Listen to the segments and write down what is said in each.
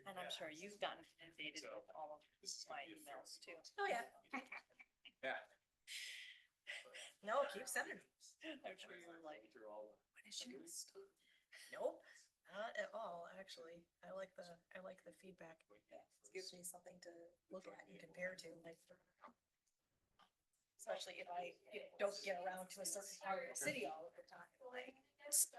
And I'm sure you've gotten inundated with all of my emails too. Oh, yeah. No, keep sending. I'm sure you're like, When is she gonna stop? Nope, not at all, actually. I like the feedback. It gives me something to look at and compare to, like. Especially if I don't get around to a certain part of the city all of the time. Like, So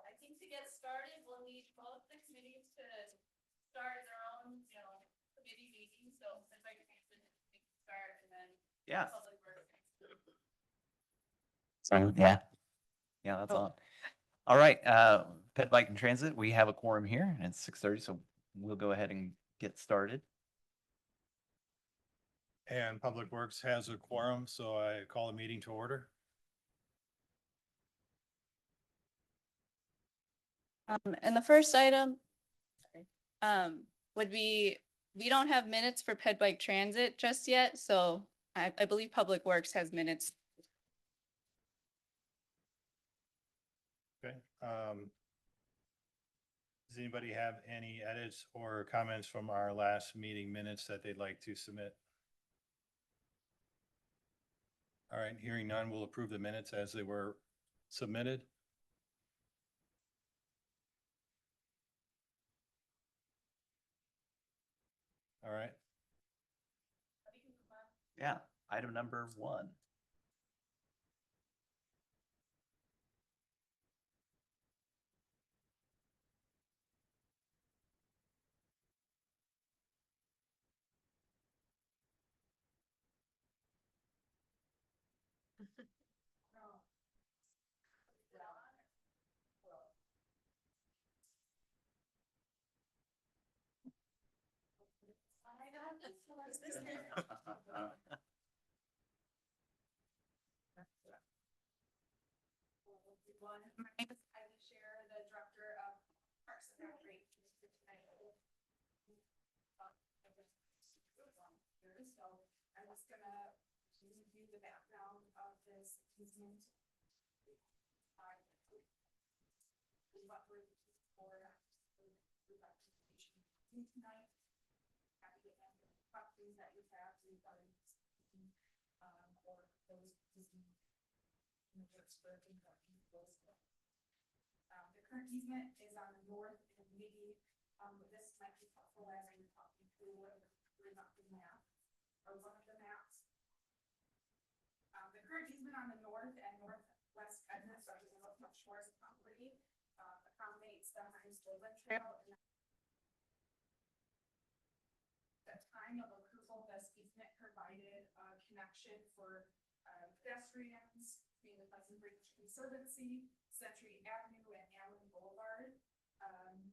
I think to get started, we'll need both the committees to start their own, committee meetings. So if I can start and then. Yeah. Public Works. So, yeah. Yeah, that's on. All right, Ped Bike and Transit, we have a quorum here and it's 6:30, so we'll go ahead and get started. And Public Works has a quorum, so I call the meeting to order. And the first item, would be, we don't have minutes for Ped Bike Transit just yet, so I believe Public Works has minutes. Okay. Does anybody have any edits or comments from our last meeting minutes that they'd like to submit? All right, hearing none, we'll approve the minutes as they were submitted. All right, Yeah, item number 1. I will share the director of Parks and Recreation. So I'm just gonna review the background of this easement. What we're looking for tonight. Happy to answer questions that you have regarding or those. The current easement is on the north and maybe, this might be helpful as I'm talking through what we're not the map or one of the maps. The current easement on the north and northwest edges of the North Shores property, accommodates the Hines Woodland Trail. At the time of approval, this easement provided a connection for pedestrians between the Pleasant Bridge Conservancy, Century Avenue, and Allen Boulevard. And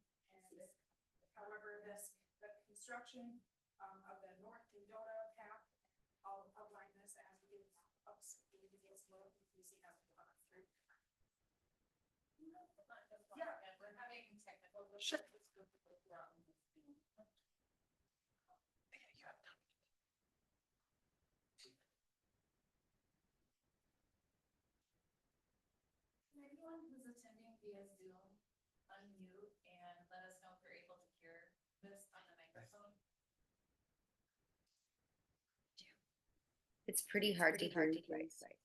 however, the construction of the North Mendota path, I'll outline this as we get up. It gets a little confusing as we run through. Yeah, and we're having technical. Sure. Anyone who's attending via Zoom, unmute and let us know if you're able to hear this on the microphone. It's pretty hard to hear you guys. Okay.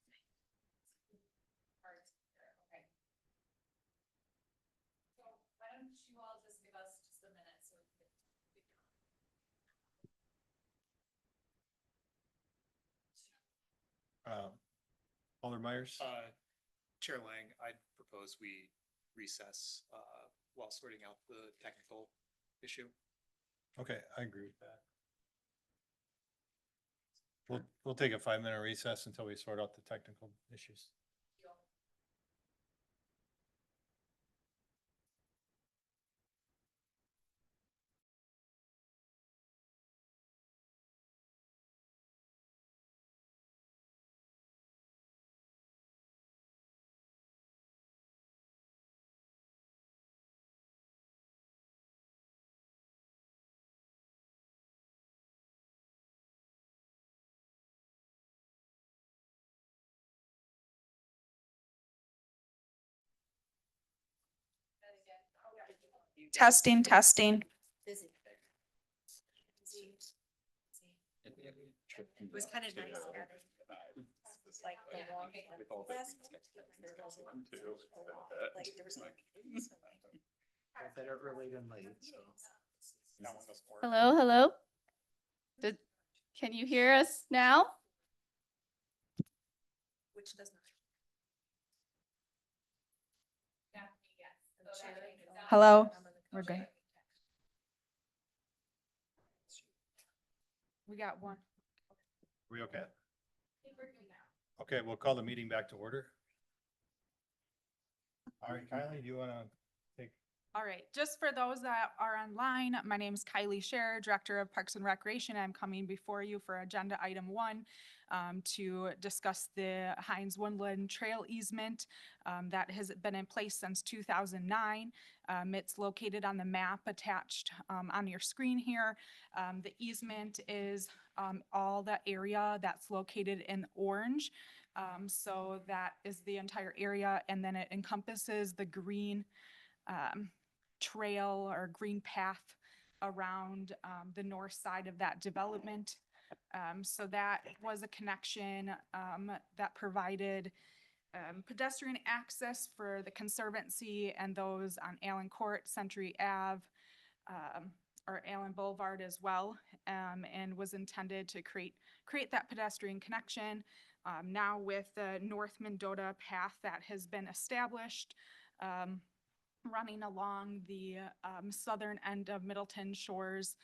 So why don't you all just give us just a minute so we can. Alder Myers. Chair Lang, I'd propose we recess while sorting out the technical issue. Okay, I agree with that. We'll take a 5-minute recess until we sort out the technical issues. Testing, testing. Busy. It was kind of nice having like the walking last month, there wasn't like there was like. Better early than late, so. Hello, hello? Can you hear us now? Which does not. Hello? We're good. We got one. We okay? Okay, we'll call the meeting back to order. All right, Kylie, do you wanna take? All right, just for those that are online, my name is Kylie Scherer, Director of Parks and Recreation. I'm coming before you for agenda item 1 to discuss the Heinz Woodland Trail easement that has been in place since 2009. It's located on the map attached on your screen here. The easement is all the area that's located in orange. So that is the entire area, and then it encompasses the green trail or green path around the north side of that development. So that was a connection that provided pedestrian access for the Conservancy and those on Allen Court, Century Ave, or Allen Boulevard as well, and was intended to create that pedestrian connection. Now with the North Mendota path that has been established, running along the southern end of Middleton Shores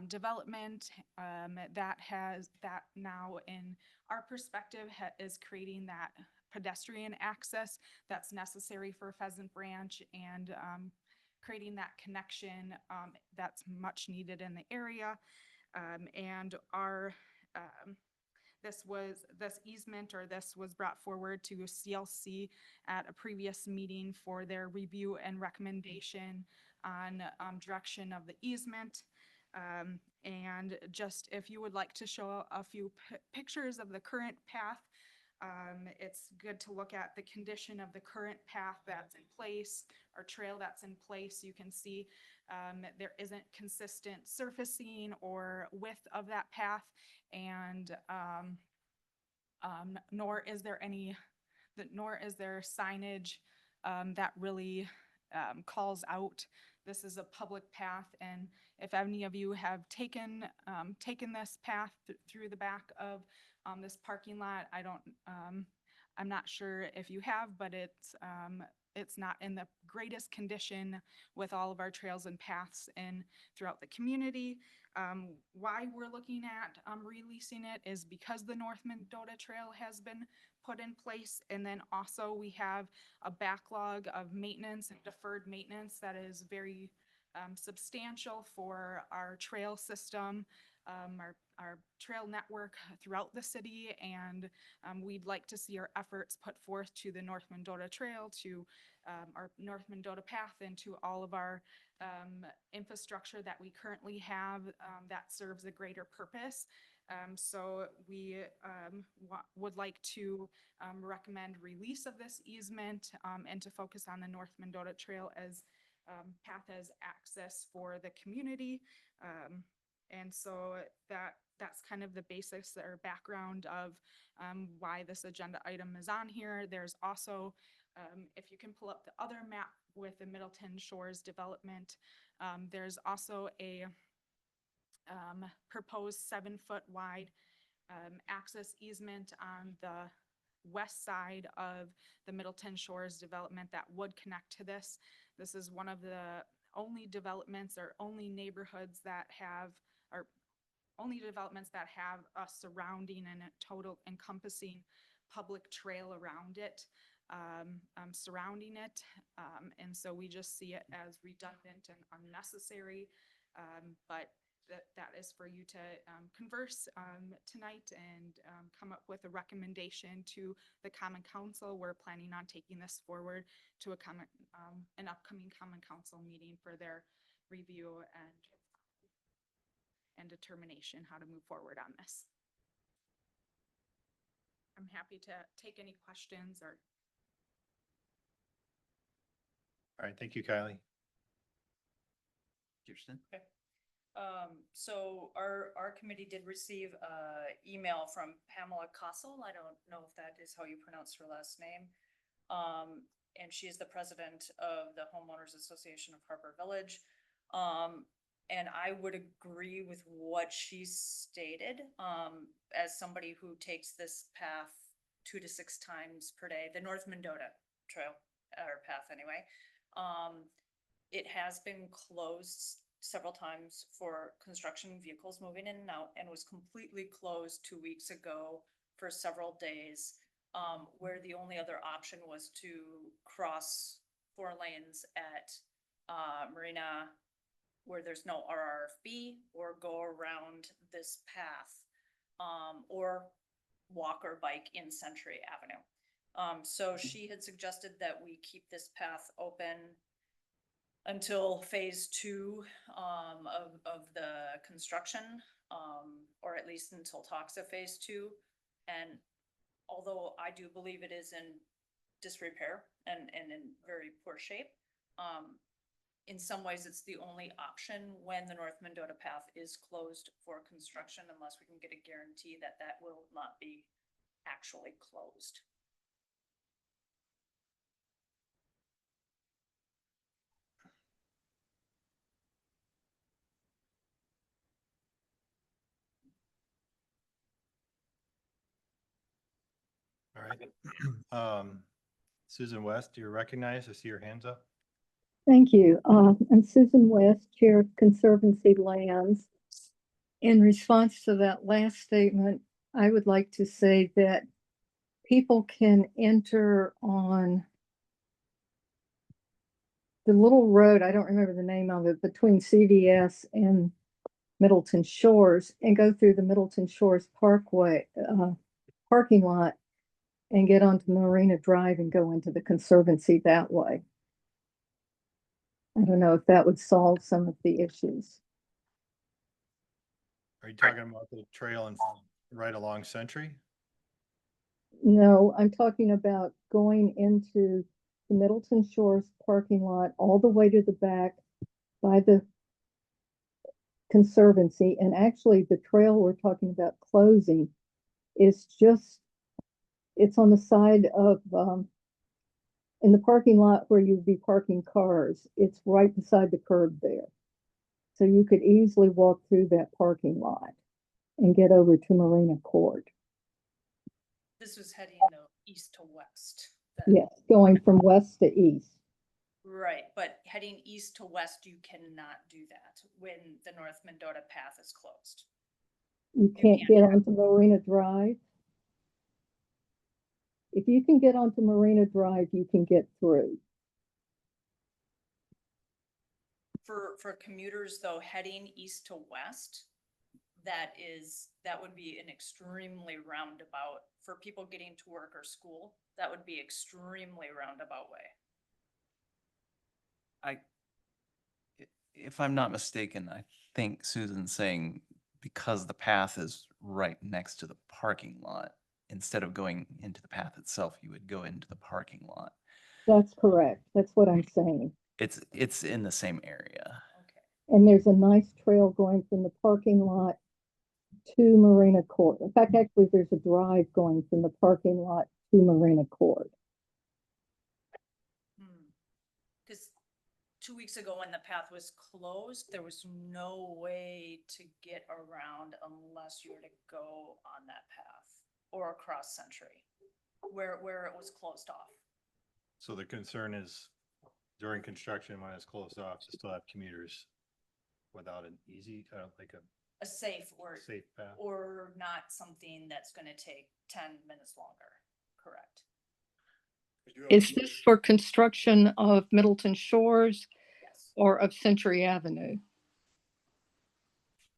development, that now in our perspective is creating that pedestrian access that's necessary for Pheasant Branch, and creating that connection that's much needed in the area. And our this easement, or this was brought forward to CLC at a previous meeting for their review and recommendation on direction of the easement. And just if you would like to show a few pictures of the current path, it's good to look at the condition of the current path that's in place, or trail that's in place. You can see there isn't consistent surfacing or width of that path, and nor is there signage that really calls out. This is a public path, and if any of you have taken this path through the back of this parking lot, I'm not sure if you have, but it's not in the greatest condition with all of our trails and paths throughout the community. Why we're looking at releasing it is because the North Mendota Trail has been put in place, and then also we have a backlog of maintenance and deferred maintenance that is very substantial for our trail system, our trail network throughout the city, and we'd like to see our efforts put forth to the North Mendota Trail, to our North Mendota Path, and to all of our infrastructure that we currently have that serves a greater purpose. So we would like to recommend release of this easement and to focus on the North Mendota Trail as path as access for the community. And so that's kind of the basics or background of why this agenda item is on here. There's also, if you can pull up the other map with the Middleton Shores development, there's also a proposed 7-foot wide access easement on the west side of the Middleton Shores development that would connect to this. This is one of the only developments or only neighborhoods that have, or only developments that have a surrounding and a total encompassing public trail around it, surrounding it. And so we just see it as redundant and unnecessary. But that is for you to converse tonight and come up with a recommendation to the Common Council. We're planning on taking this forward to an upcoming Common Council meeting for their review and determination how to move forward on this. I'm happy to take any questions or. All right, thank you, Kylie. Kirsten? So our committee did receive a email from Pamela Kossel. I don't know if that is how you pronounce her last name. And she is the president of the Homeowners Association of Harbor Village. And I would agree with what she stated, as somebody who takes this path 2 to 6 times per day, the North Mendota Trail, or path anyway. It has been closed several times for construction vehicles moving in and out, and was completely closed 2 weeks ago for several days, where the only other option was to cross 4 lanes at Marina, where there's no RRFB, or go around this path, or walk or bike in Century Avenue. So she had suggested that we keep this path open until phase 2 of the construction, or at least until talks of phase 2. And although I do believe it is in disrepair and in very poor shape, in some ways it's the only option when the North Mendota path is closed for construction, unless we can get a guarantee that that will not be actually closed. All right. Susan West, you're recognized. I see your hands up. Thank you. I'm Susan West, Chair of Conservancy Lands. In response to that last statement, I would like to say that people can enter on the little road, I don't remember the name of it, between CVS and Middleton Shores, and go through the Middleton Shores Parkway, parking lot, and get onto Marina Drive and go into the Conservancy that way. I don't know if that would solve some of the issues. Are you talking about the trail and right along Century? No, I'm talking about going into the Middleton Shores parking lot all the way to the back by the Conservancy. And actually the trail we're talking about closing is just, it's on the side of, in the parking lot where you'd be parking cars. It's right beside the curb there. So you could easily walk through that parking lot and get over to Marina Court. This was heading east to west. Yes, going from west to east. Right, but heading east to west, you cannot do that when the North Mendota path is closed. You can't get onto Marina Drive. If you can get onto Marina Drive, you can get through. For commuters though, heading east to west, that would be an extremely roundabout, for people getting to work or school, that would be extremely roundabout way. If I'm not mistaken, I think Susan's saying because the path is right next to the parking lot, instead of going into the path itself, you would go into the parking lot. That's correct. That's what I'm saying. It's in the same area. Okay. And there's a nice trail going from the parking lot to Marina Court. In fact, actually, there's a drive going from the parking lot to Marina Court. Because 2 weeks ago when the path was closed, there was no way to get around unless you were to go on that path or across Century, where it was closed off. So the concern is during construction, when it's closed off, to still have commuters without an easy, like A safe safe path. or not something that's gonna take 10 minutes longer, correct? Is this for construction of Middleton Shores Yes. or of Century Avenue?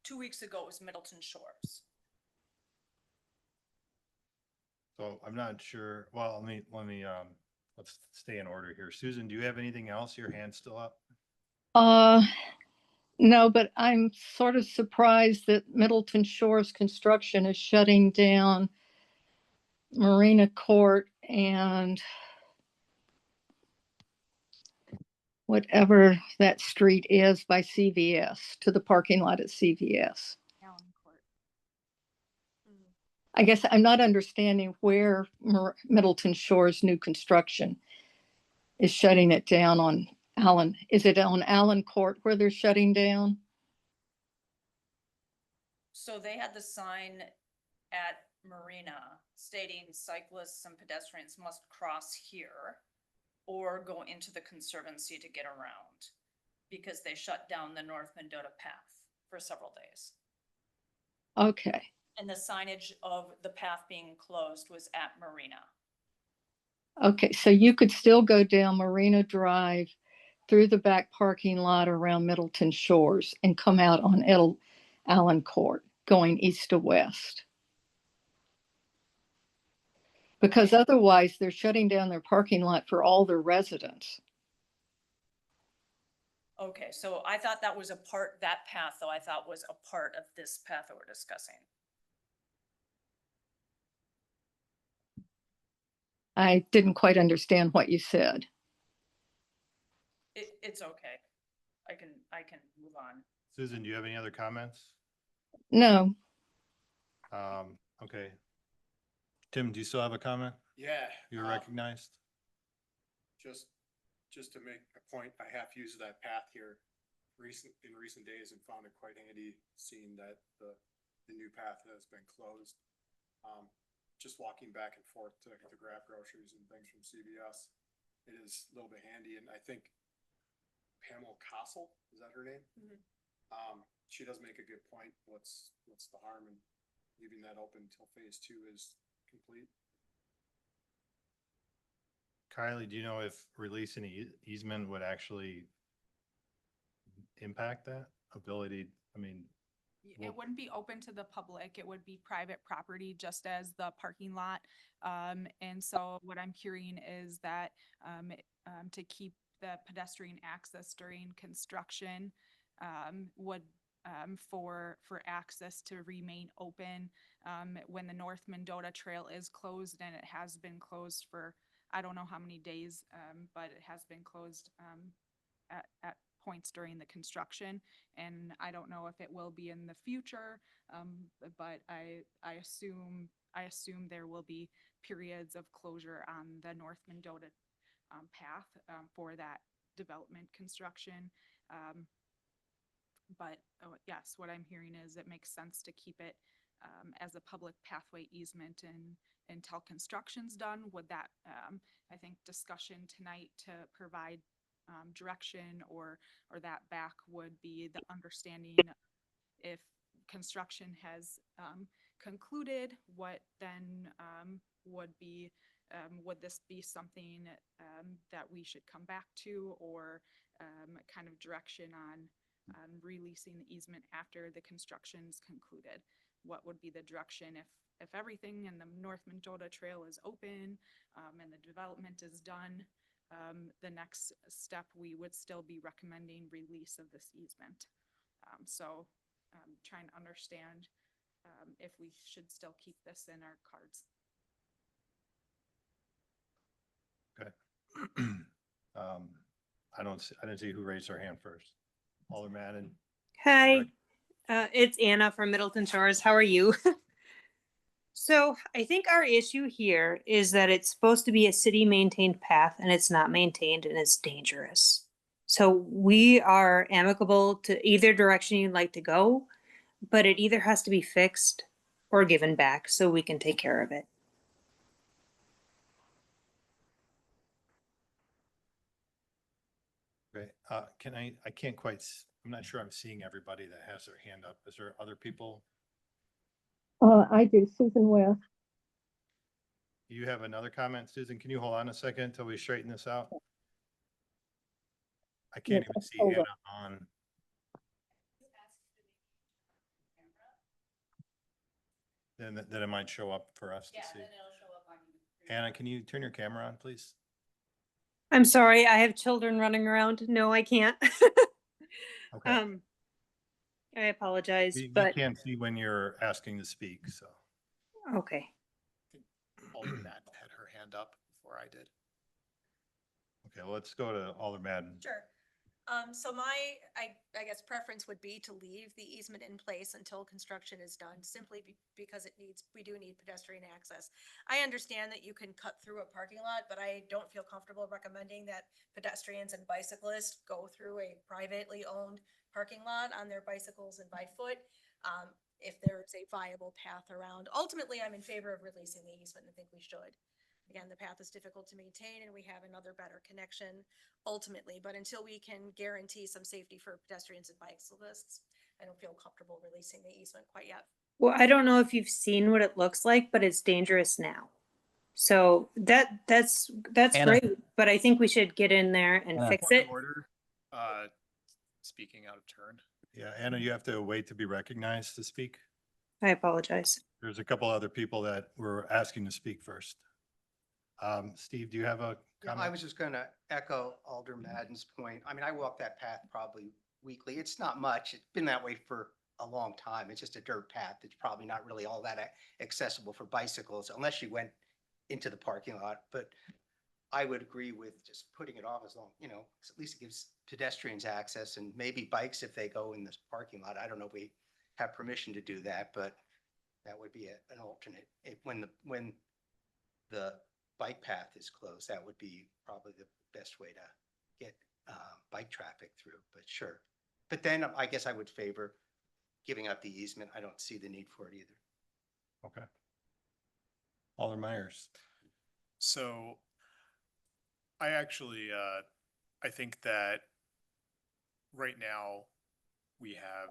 2 weeks ago it was Middleton Shores. So I'm not sure. Well, let me, let's stay in order here. Susan, do you have anything else? Your hand's still up? No, but I'm sort of surprised that Middleton Shores construction is shutting down Marina Court and whatever that street is by CVS, to the parking lot at CVS. Allen Court. I guess I'm not understanding where Middleton Shores new construction is shutting it down on Allen. Is it on Allen Court where they're shutting down? So they had the sign at Marina stating cyclists and pedestrians must cross here or go into the Conservancy to get around, because they shut down the North Mendota path for several days. Okay, And the signage of the path being closed was at Marina. okay, so you could still go down Marina Drive through the back parking lot around Middleton Shores and come out on Allen Court, going east to west. Because otherwise they're shutting down their parking lot for all their residents. Okay, so I thought that was that path though, I thought was a part of this path that we're discussing. I didn't quite understand what you said. It's okay. I can move on. Susan, do you have any other comments? No, Okay. Tim, do you still have a comment? Yeah. You're recognized. Just to make a point, I have used that path here in recent days and found it quite handy seeing that the new path has been closed. Just walking back and forth to grab groceries and things from CVS, it is a little bit handy. And I think Pamela Castle, is that her name? She does make a good point. What's the harm in leaving that open until phase 2 is complete? Kylie, do you know if releasing an easement would actually impact that ability? I mean, It wouldn't be open to the public. It would be private property, just as the parking lot. And so what I'm hearing is that to keep the pedestrian access during construction would for access to remain open when the North Mendota Trail is closed, and it has been closed for I don't know how many days, but it has been closed at points during the construction, and I don't know if it will be in the future, but I assume there will be periods of closure on the North Mendota path for that development construction. But yes, what I'm hearing is it makes sense to keep it as a public pathway easement and until construction's done. Would that I think discussion tonight to provide direction or that back would be the understanding if construction has concluded, what then would be would this be something that we should come back to, or kind of direction on releasing the easement after the construction's concluded? What would be the direction if everything in the North Mendota Trail is open and the development is done? The next step, we would still be recommending release of this easement. So trying to understand if we should still keep this in our cards. okay. I didn't see who raised their hand first. Alder Madden. Hi, it's Anna from Middleton Shores. How are you? So I think our issue here is that it's supposed to be a city maintained path and it's not maintained and it's dangerous. So we are amicable to either direction you'd like to go, but it either has to be fixed or given back so we can take care of it. Okay, I can't quite, I'm not sure I'm seeing everybody that has their hand up. Is there other people? I do, Susan West. You have another comment, Susan? Can you hold on a second until we straighten this out? I can't even see hold Anna on. Then it might show up for us to see. Then it'll show up on you. Anna, can you turn your camera on, please? I'm sorry, I have children running around. No, I can't. Okay. I apologize, We but can't see when you're asking to speak, so. okay. Alder Madden had her hand up before I did. Okay, well, let's go to Alder Madden. Sure. So I guess preference would be to leave the easement in place until construction is done, simply because we do need pedestrian access. I understand that you can cut through a parking lot, but I don't feel comfortable recommending that pedestrians and bicyclists go through a privately owned parking lot on their bicycles and by foot. If there's a viable path around, ultimately, I'm in favor of releasing the easement. I think we should. Again, the path is difficult to maintain and we have another better connection ultimately, but until we can guarantee some safety for pedestrians and bicyclists, I don't feel comfortable releasing the easement quite yet. Well, I don't know if you've seen what it looks like, but it's dangerous now. So that's Anna. great, but I think we should get in there and Anna. fix it. Order, speaking out of turn. Yeah, Anna, you have to wait to be recognized to speak. I apologize. There's a couple other people that were asking to speak first. Steve, do you have a Yeah, I comment? was just gonna echo Alder Madden's point. I mean, I walk that path probably weekly. It's not much. It's been that way for a long time. It's just a dirt path. It's probably not really all that accessible for bicycles unless you went into the parking lot. But I would agree with just putting it off as long, 'cause at least it gives pedestrians access and maybe bikes if they go in this parking lot. I don't know if we have permission to do that, but that would be an alternate. When the bike path is closed, that would be probably the best way to get bike traffic through, but sure. But then I guess I would favor giving up the easement. I don't see the need for it either. Okay. Alder Myers. So I actually, I think that right now we have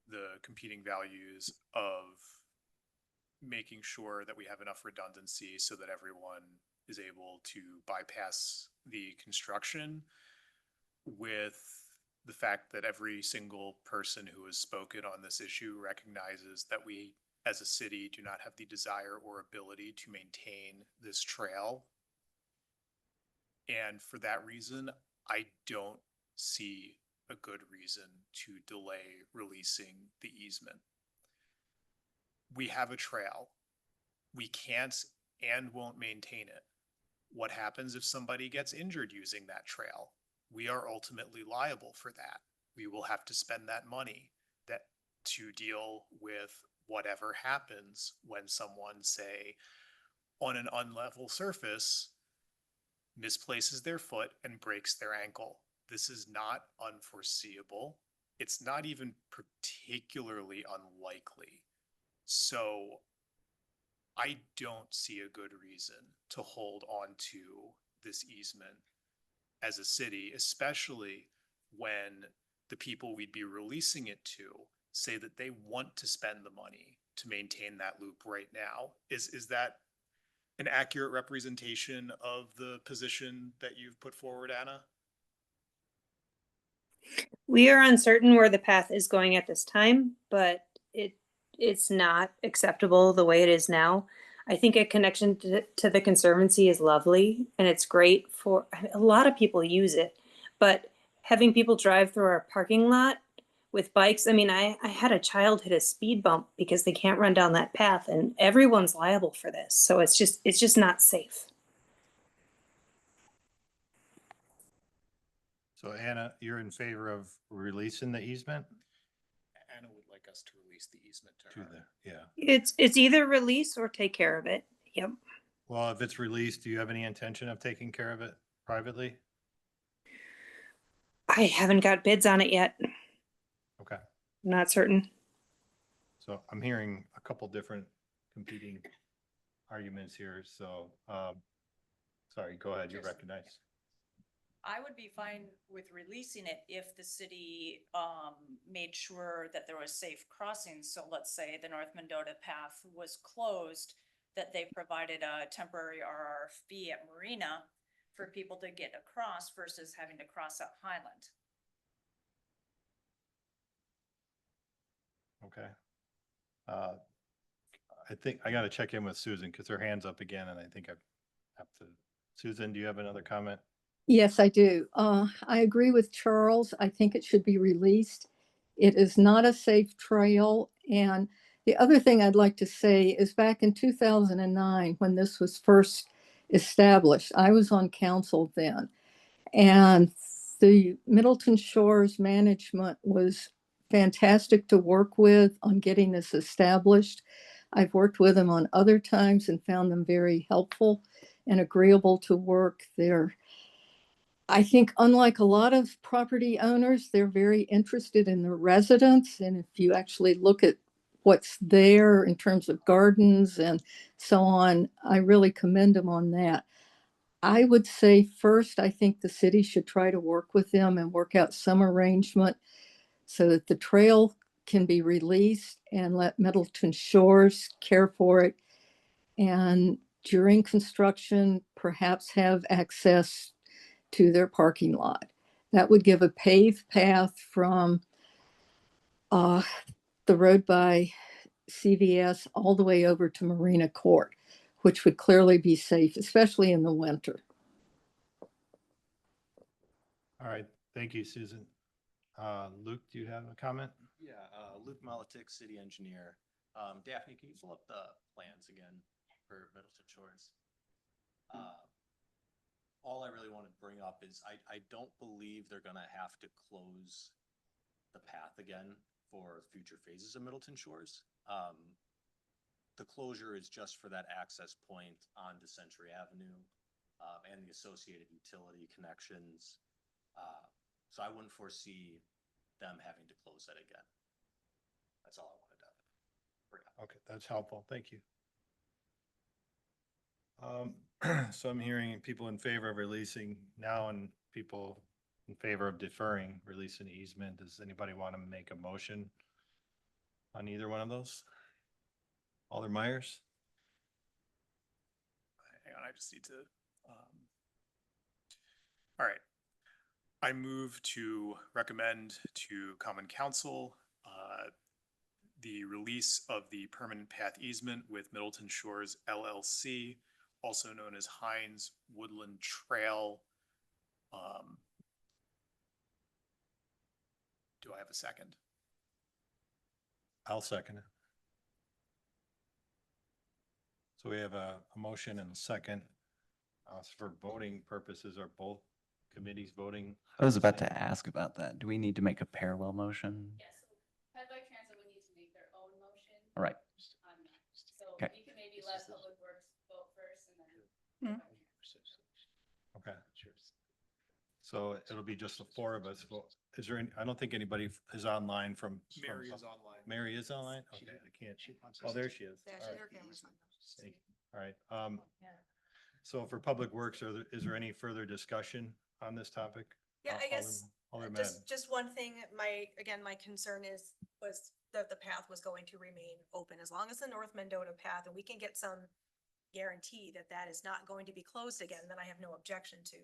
the competing values of making sure that we have enough redundancy so that everyone is able to bypass the construction, with the fact that every single person who has spoken on this issue recognizes that we as a city do not have the desire or ability to maintain this trail. And for that reason, I don't see a good reason to delay releasing the easement. We have a trail. We can't and won't maintain it. What happens if somebody gets injured using that trail? We are ultimately liable for that. We will have to spend that money to deal with whatever happens when someone, say, on an unlevel surface, misplaces their foot and breaks their ankle. This is not unforeseeable. It's not even particularly unlikely. So I don't see a good reason to hold on to this easement as a city, especially when the people we'd be releasing it to say that they want to spend the money to maintain that loop right now. Is that an accurate representation of the position that you've put forward, Anna? We are uncertain where the path is going at this time, but it's not acceptable the way it is now. I think a connection to the Conservancy is lovely and it's great for a lot of people use it, but having people drive through our parking lot with bikes, I mean, I had a child hit a speed bump because they can't run down that path and everyone's liable for this. So it's just not safe. So Anna, you're in favor of releasing the easement? Anna would like us to release the easement to To her. yeah. It's either release or take care of it. Yep. Well, if it's released, do you have any intention of taking care of it privately? I haven't got bids on it yet. Okay. I'm not certain. So I'm hearing a couple different competing arguments here. So, sorry, go ahead. You're recognized. I would be fine with releasing it if the city made sure that there was safe crossings. So let's say the North Mendota path was closed, that they provided a temporary RRF at Marina for people to get across versus having to cross up Highland. Okay. I think I got to check in with Susan because her hand's up again and I think I have to. Susan, do you have another comment? Yes, I do. I agree with Charles. I think it should be released. It is not a safe trail. And the other thing I'd like to say is back in 2009, when this was first established, I was on council then. And The Middleton Shores management was fantastic to work with on getting this established. I've worked with them on other times and found them very helpful and agreeable to work. I think unlike a lot of property owners, they're very interested in the residents. And if you actually look at what's there in terms of gardens and so on, I really commend them on that. I would say first, I think the city should try to work with them and work out some arrangement so that the trail can be released and let Middleton Shores care for it. And during construction, perhaps have access to their parking lot. That would give a paved path from the road by CVS all the way over to Marina Court, which would clearly be safe, especially in the winter. All right, thank you, Susan. Luke, do you have a comment? Yeah, Luke Molitik, city engineer. Daphne, can you pull up the plans again for Middleton Shores? All I really want to bring up is I don't believe they're gonna have to close the path again for future phases of Middleton Shores. The closure is just for that access point onto Century Avenue, and the associated utility connections. So I wouldn't foresee them having to close that again. That's all I wanted to bring up. Okay, that's helpful. Thank you. So I'm hearing people in favor of releasing now and people in favor of deferring release and easement. Does anybody want to make a motion on either one of those? Alder Myers? Hang on, I just need to, all right. I move to recommend to Common Council, the release of the permanent path easement with Middleton Shores LLC, also known as Hines Woodland Trail. Do I have a second? I'll second it. So we have a motion and a second. For voting purposes, are both committees voting? I was about to ask about that. Do we need to make a parallel motion? Yes, Headlight Transit would need to make their own motion. All right. On that. So Okay. you can maybe let Public Works vote first and then. Okay. So it'll be just the four of us. Is there any, I don't think anybody is online from. Mary is online. Mary is online? Okay, I can't. Oh, there she is. Yeah, All right. her camera's on. Thank you. All right. So for Public Works, is there any further discussion on this topic? Yeah, I guess, Alder Madden. just one thing, again, my concern was that the path was going to remain open as long as the North Mendota path, and we can get some guarantee that that is not going to be closed again, then I have no objection to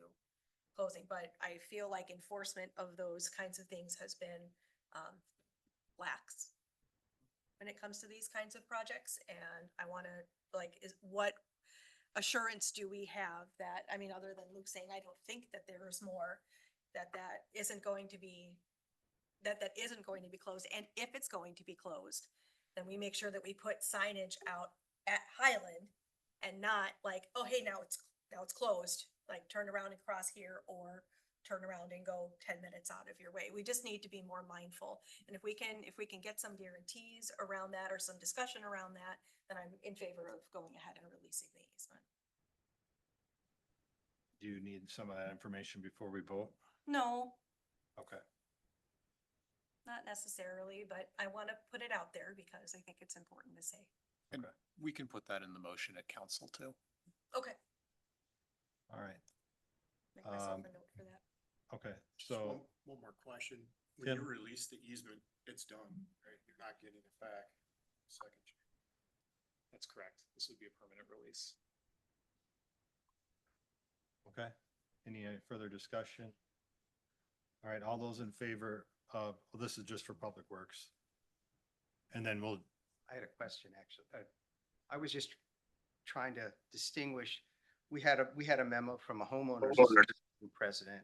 closing, but I feel like enforcement of those kinds of things has been, lax when it comes to these kinds of projects, and I wanna, what assurance do we have that, I mean, other than Luke saying, I don't think that there is more, that isn't going to be, that isn't going to be closed, and if it's going to be closed, then we make sure that we put signage out at Highland and not like, oh, hey, now it's closed, like turn around and cross here, or turn around and go 10 minutes out of your way. We just need to be more mindful. And if we can get some guarantees around that or some discussion around that, then I'm in favor of going ahead and releasing the easement. Do you need some of that information before we vote? No, Okay. not necessarily, but I want to put it out there because I think it's important to say. And we can put that in the motion at council too. Okay. All right. Make myself a note for that. Okay, Just so, one more question. When Tim? you release the easement, it's done, right? You're not getting it back. Second. That's correct. This would be a permanent release. okay. Any further discussion? All right, all those in favor of, well, this is just for Public Works. And then we'll, I had a question, actually. I was just trying to distinguish, we had a memo from a homeowners association president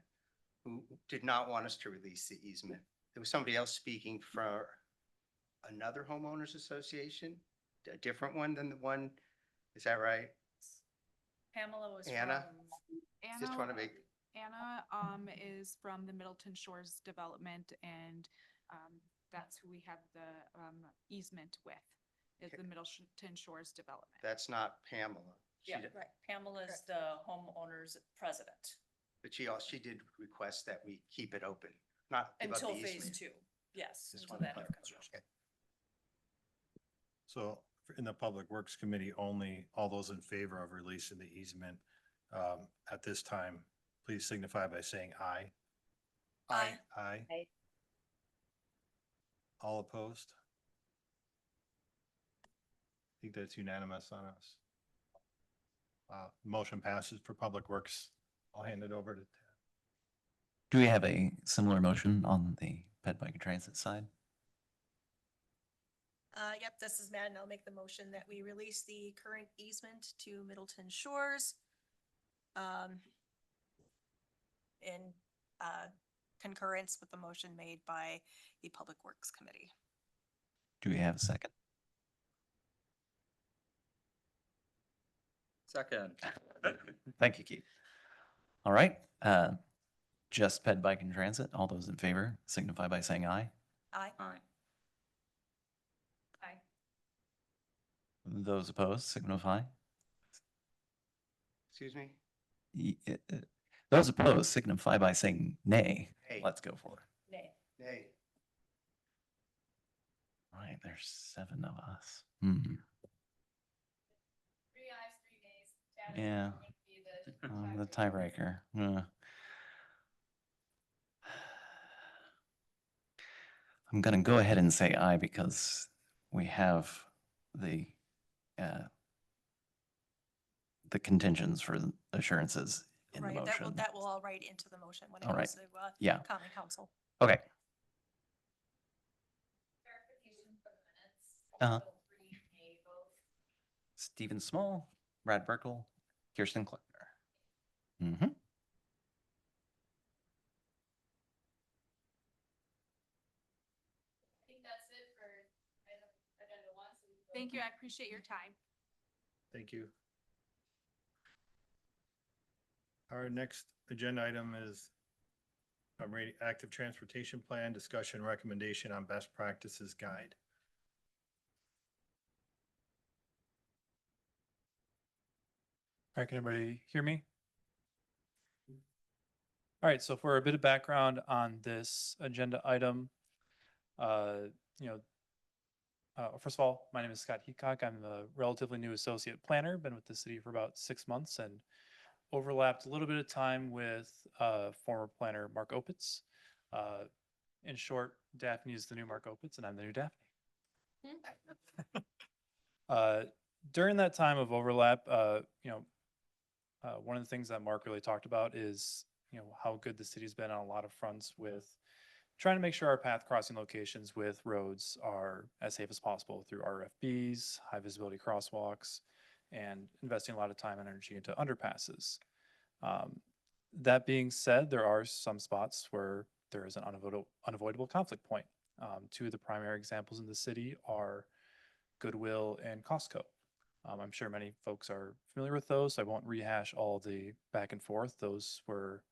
who did not want us to release the easement. There was somebody else speaking for another homeowners association, a different one than the one, is that right? Pamela was Anna? from. Just want to make, Anna, is from the Middleton Shores Development, and, that's who we have the, easement with, is the Middleton Shores Development. That's not Pamela. She Yeah, did- right. Pamela's the homeowner's president But she did request that we keep it open, not give up the until phase easement. two. Yes, Just until wanted the to end of clarify. construction. Okay. So in the Public Works Committee only, all those in favor of releasing the easement, at this time, please signify by saying aye. Aye. Aye. Aye. All opposed? I think that's unanimous on us. Motion passes for Public Works. I'll hand it over to Ted. Do we have a similar motion on the Ped Bike and Transit side? Yep, this is Madden. I'll make the motion that we release the current easement to Middleton Shores. In concurrence with the motion made by the Public Works Committee. Do we have a second? Second. Thank you, Keith. All right, just Ped Bike and Transit. All those in favor signify by saying aye. Aye. Aye. Aye. Those opposed signify. Excuse me? Those opposed signify by saying nay. Nay. Let's go for it. Nay. Nay. All right, there's 7 of us. 3 ayes, 3 nays. Chad is Yeah. going to be The tiebreaker. I'm gonna go ahead and say aye because we have the contingents for the assurances in the Right, motion. that will all write into the motion when it All right. goes to, Yeah. common council. Okay. Clarification for the minutes. Uh-huh. So 3 nay votes. Stephen Small, Brad Burkle, Kirsten Kleckner. Mm-hmm. I think that's it for item agenda 1. So we can go Thank you. I appreciate your time. Thank you. Our next agenda item is active transportation plan discussion recommendation on best practices guide. All right, can everybody hear me? All right, so for a bit of background on this agenda item, first of all, my name is Scott Heacock. I'm a relatively new associate planner, been with the city for about 6 months and overlapped a little bit of time with former planner Mark Opitz. In short, Daphne is the new Mark Opitz and I'm the new Daphne. During that time of overlap, one of the things that Mark really talked about is, how good the city's been on a lot of fronts with trying to make sure our path crossing locations with roads are as safe as possible through RFBs, high visibility crosswalks, and investing a lot of time and energy into underpasses. That being said, there are some spots where there is an unavoidable conflict point. 2 of the primary examples in the city are Goodwill and Costco. I'm sure many folks are familiar with those, so I won't rehash all the back and forth. Those were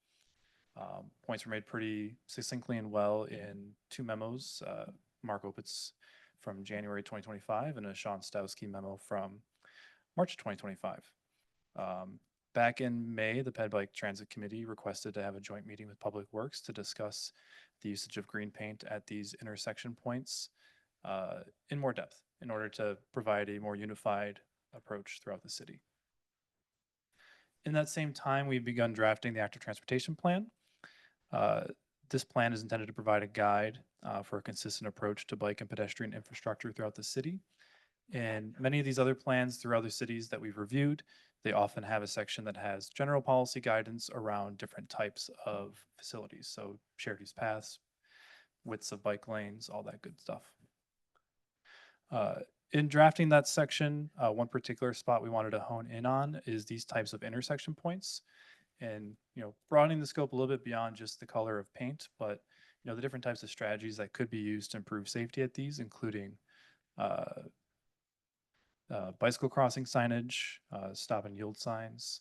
points were made pretty succinctly and well in 2 memos, Mark Opitz from January 2025 and a Sean Stowski memo from March 2025. Back in May, the Ped Bike Transit Committee requested to have a joint meeting with Public Works to discuss the usage of green paint at these intersection points in more depth in order to provide a more unified approach throughout the city. In that same time, we've begun drafting the active transportation plan. This plan is intended to provide a guide for a consistent approach to bike and pedestrian infrastructure throughout the city. And many of these other plans through other cities that we've reviewed, they often have a section that has general policy guidance around different types of facilities. So shared use paths, widths of bike lanes, all that good stuff. In drafting that section, one particular spot we wanted to hone in on is these types of intersection points. And, broadening the scope a little bit beyond just the color of paint, but, the different types of strategies that could be used to improve safety at these, including bicycle crossing signage, stop and yield signs,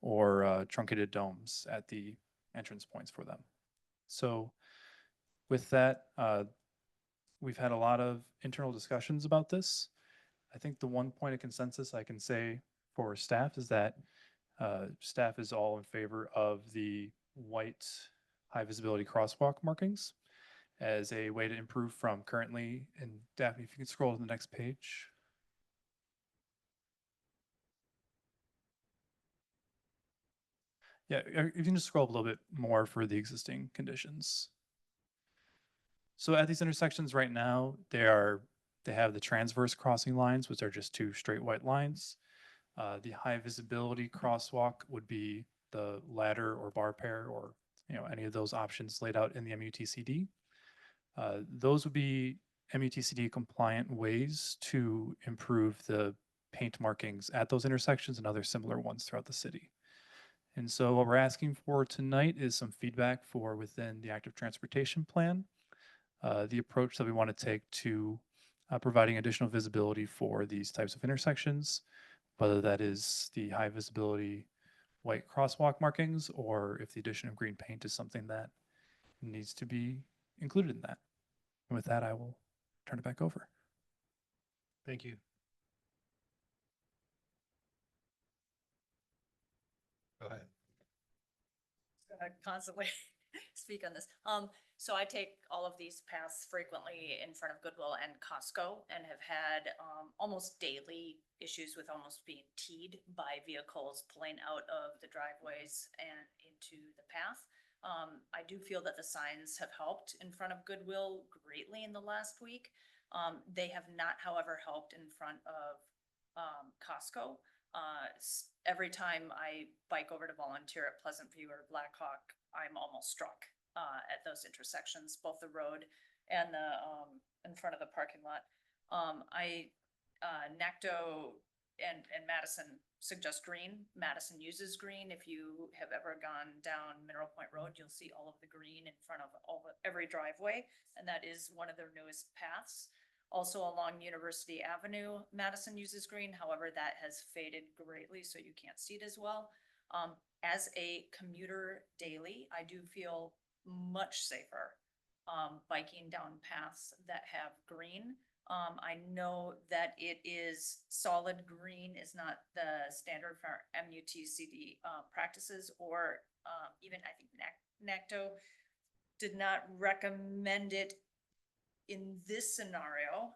or truncated domes at the entrance points for them. So with that, we've had a lot of internal discussions about this. I think the one point of consensus I can say for staff is that staff is all in favor of the white high visibility crosswalk markings as a way to improve from currently. And Daphne, if you can scroll to the next page. Yeah, if you can just scroll up a little bit more for the existing conditions. So at these intersections right now, they have the transverse crossing lines, which are just two straight white lines. The high visibility crosswalk would be the ladder or bar pair, or any of those options laid out in the MUTCD. Those would be MUTCD compliant ways to improve the paint markings at those intersections and other similar ones throughout the city. And so what we're asking for tonight is some feedback for within the active transportation plan, the approach that we want to take to providing additional visibility for these types of intersections, whether that is the high visibility white crosswalk markings, or if the addition of green paint is something that needs to be included in that. And with that, I will turn it back over. Thank you. Go ahead. I constantly speak on this. So I take all of these paths frequently in front of Goodwill and Costco, and have had almost daily issues with almost being teed by vehicles pulling out of the driveways and into the path. I do feel that the signs have helped in front of Goodwill greatly in the last week. They have not, however, helped in front of Costco. Every time I bike over to volunteer at Pleasant View or Black Hawk, I'm almost struck at those intersections, both the road and the in front of the parking lot. NACTO and Madison suggest green. Madison uses green. If you have ever gone down Mineral Point Road, you'll see all of the green in front of every driveway, and that is one of their newest paths. Also along University Avenue, Madison uses green. However, that has faded greatly, so you can't see it as well. As a commuter daily, I do feel much safer biking down paths that have green. I know that it is solid green is not the standard for MUTCD practices, or even I think NACTO did not recommend it in this scenario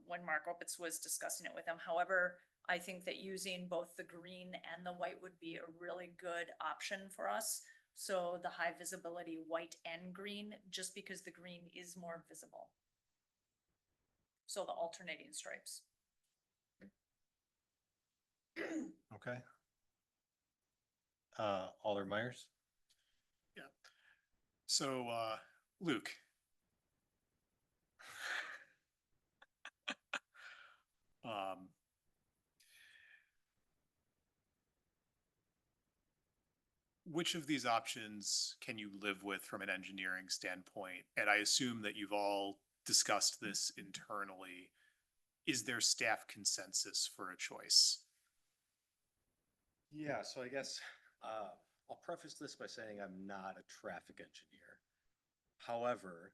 when Mark Opitz was discussing it with them. However, I think that using both the green and the white would be a really good option for us. So the high visibility white and green, just because the green is more visible. So the alternating stripes. Okay. Alder Myers? Yeah. So, Luke. Which of these options can you live with from an engineering standpoint? And I assume that you've all discussed this internally. Is there staff consensus for a choice? Yeah, so I guess I'll preface this by saying I'm not a traffic engineer. However,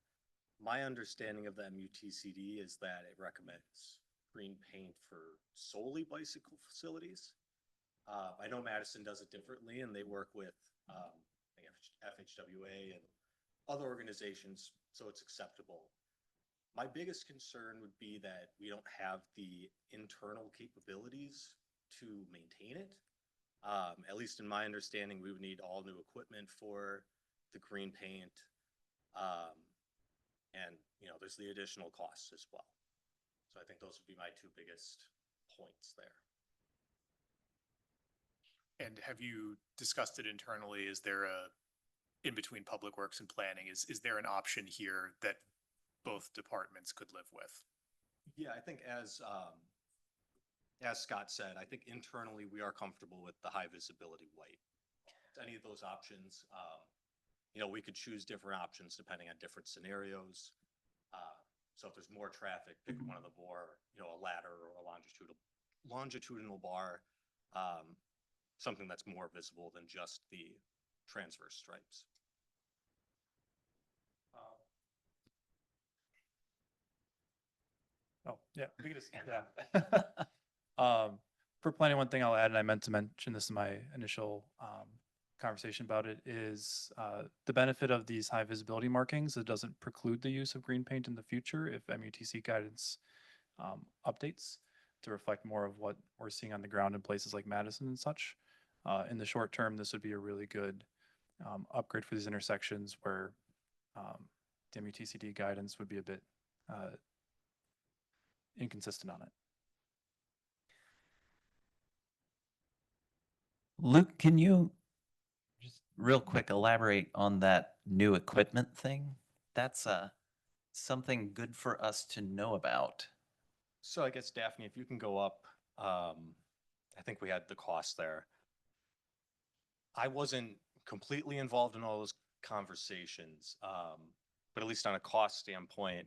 my understanding of the MUTCD is that it recommends green paint for solely bicycle facilities. I know Madison does it differently, and they work with FHWA and other organizations, so it's acceptable. My biggest concern would be that we don't have the internal capabilities to maintain it. At least in my understanding, we would need all new equipment for the green paint. And, there's the additional costs as well. So I think those would be my two biggest points there. And have you discussed it internally? Is there in between Public Works and Planning, is there an option here that both departments could live with? Yeah, I think as Scott said, I think internally we are comfortable with the high visibility white. Any of those options, we could choose different options depending on different scenarios. So if there's more traffic, pick one of the more, a ladder or a longitudinal bar, something that's more visible than just the transverse stripes. Yeah, we can just, yeah. For planning, one thing I'll add, and I meant to mention this in my initial, conversation about it, is, the benefit of these high visibility markings. It doesn't preclude the use of green paint in the future if MUTC guidance, updates to reflect more of what we're seeing on the ground in places like Madison and such. In the short term, this would be a really good, upgrade for these intersections where, the MUTCD guidance would be a bit, inconsistent on it. Luke, can you just real quick elaborate on that new equipment thing? That's something good for us to know about. So I guess Daphne, if you can go up, I think we had the cost there. I wasn't completely involved in all those conversations, but at least on a cost standpoint,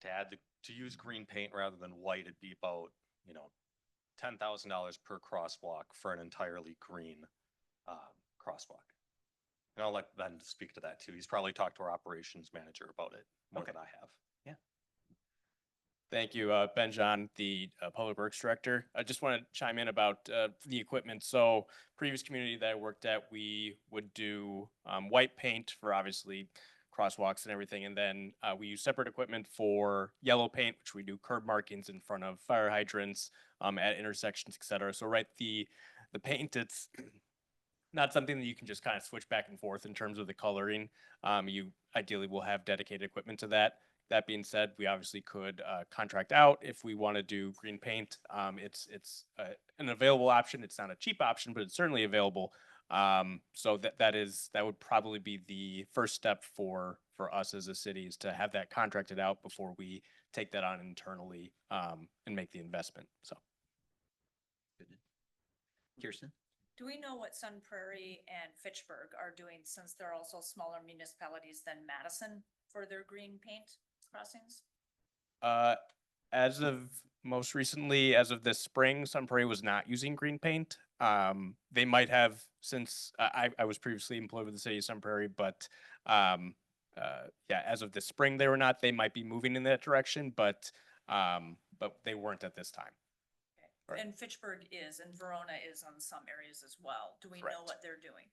to use green paint rather than white, it'd be about, $10,000 per crosswalk for an entirely green, crosswalk. And I'll let Ben speak to that too. He's probably talked to our operations manager about it more than I have. Thank you, Ben John, the Public Works Director. I just want to chime in about the equipment. So previous community that I worked at, we would do white paint for obviously crosswalks and everything. And then we use separate equipment for yellow paint, which we do curb markings in front of fire hydrants, at intersections, et cetera. So the paint, it's not something that you can just kind of switch back and forth in terms of the coloring. You ideally will have dedicated equipment to that. That being said, we obviously could contract out if we want to do green paint. It's an available option. It's not a cheap option, but it's certainly available. So that would probably be the first step for us as a city, is to have that contracted out before we take that on internally and make the investment. So, Kirsten? Do we know what Sun Prairie and Fitchburg are doing, since they're also smaller municipalities than Madison, for their green paint crossings? As of most recently, as of this spring, Sun Prairie was not using green paint. They might have since I was previously employed with the city of Sun Prairie, but as of this spring, they were not. They might be moving in that direction, but they weren't at this time. Okay. And Fitchburg is, and Verona is on some areas as well. Do we know what they're doing?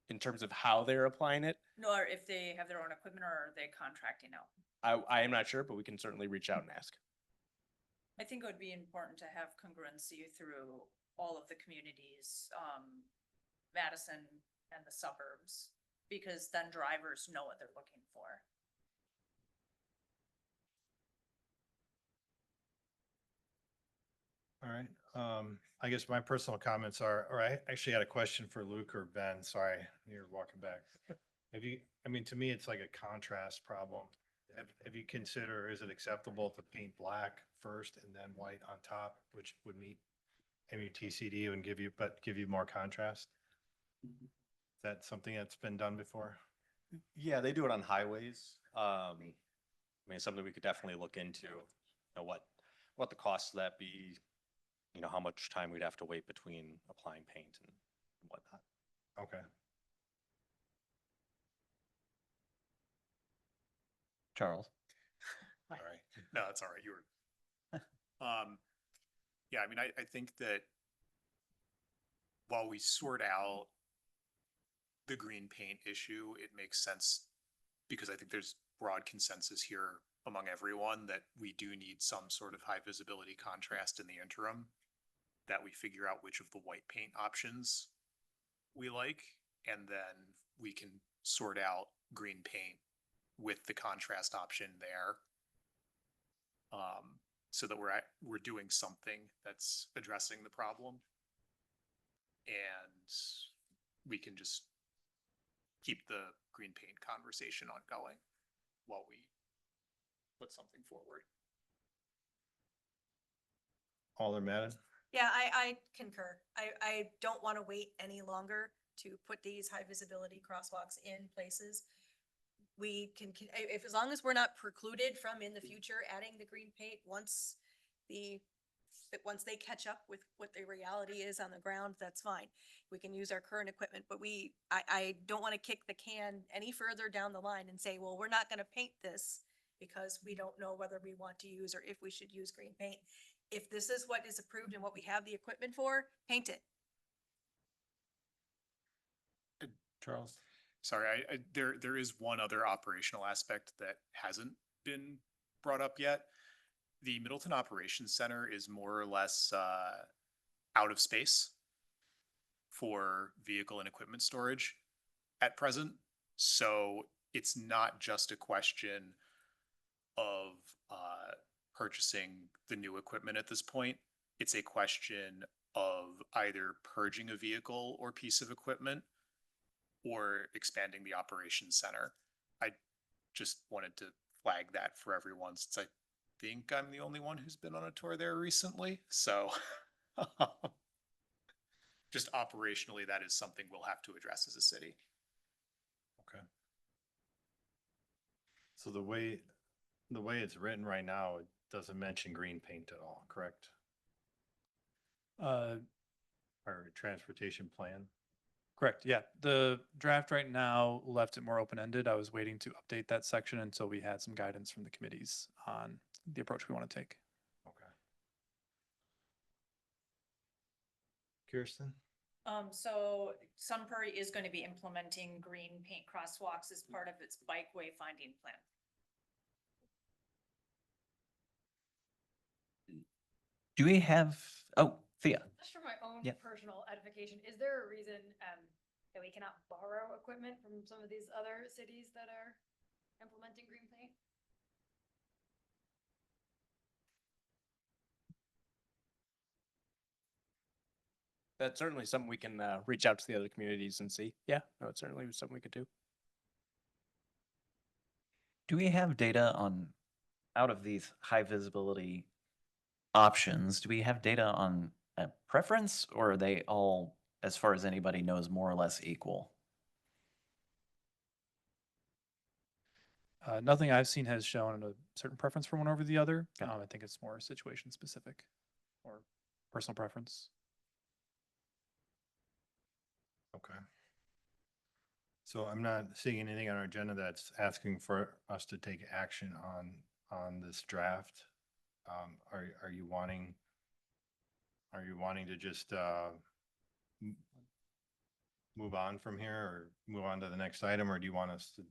In terms of how they're applying it? No, or if they have their own equipment, or are they contracting out? I am not sure, but we can certainly reach out and ask. I think it would be important to have congruency through all of the communities, Madison and the suburbs, because then drivers know what they're looking for. All right. I guess my personal comments are, or I actually had a question for Luke or Ben. Sorry, you're walking back. To me, it's like a contrast problem. If you consider, is it acceptable to paint black first and then white on top, which would meet MUTCD and give you more contrast? Is that something that's been done before? Yeah, they do it on highways. Something we could definitely look into, what the cost of that be, how much time we'd have to wait between applying paint and whatnot. Okay. Charles? All right. No, that's all right. You were. I think that while we sort out the green paint issue, it makes sense, because I think there's broad consensus here among everyone that we do need some sort of high visibility contrast in the interim, that we figure out which of the white paint options we like, and then we can sort out green paint with the contrast option there, so that we're doing something that's addressing the problem, and we can just keep the green paint conversation ongoing while we put something forward. Alder Madden? Yeah, I concur. I don't want to wait any longer to put these high visibility crosswalks in places. We can, as long as we're not precluded from in the future adding the green paint once they catch up with what the reality is on the ground, that's fine. We can use our current equipment, but I don't want to kick the can any further down the line and say, well, we're not going to paint this because we don't know whether we want to use or if we should use green paint. If this is what is approved and what we have the equipment for, paint it. Charles? Sorry, there is one other operational aspect that hasn't been brought up yet. The Middleton Operations Center is more or less out of space for vehicle and equipment storage at present. So it's not just a question of purchasing the new equipment at this point. It's a question of either purging a vehicle or piece of equipment or expanding the operations center. I just wanted to flag that for everyone, since I think I'm the only one who's been on a tour there recently. So just operationally, that is something we'll have to address as a city. Okay. So the way it's written right now, it doesn't mention green paint at all, correct? Our transportation plan? Correct, yeah. The draft right now left it more open-ended. I was waiting to update that section until we had some guidance from the committees on the approach we want to take. Okay. Kirsten? So Sunbury is going to be implementing green paint crosswalks as part of its bike wayfinding plan. Do we have, oh, Thea, Just for my own Yeah. personal edification, is there a reason that we cannot borrow equipment from some of these other cities that are implementing green paint? That's certainly something we can reach out to the other communities and see. Yeah, no, it's certainly something we could do. do we have data on, out of these high visibility options, do we have data on a preference, or are they all, as far as anybody knows, more or less equal? Nothing I've seen has shown a certain preference for one over the other. Okay. I think it's more situation specific or personal preference. Okay. So I'm not seeing anything on our agenda that's asking for us to take action on this draft. Are you wanting to just move on from here, or move on to the next item, or do you want us to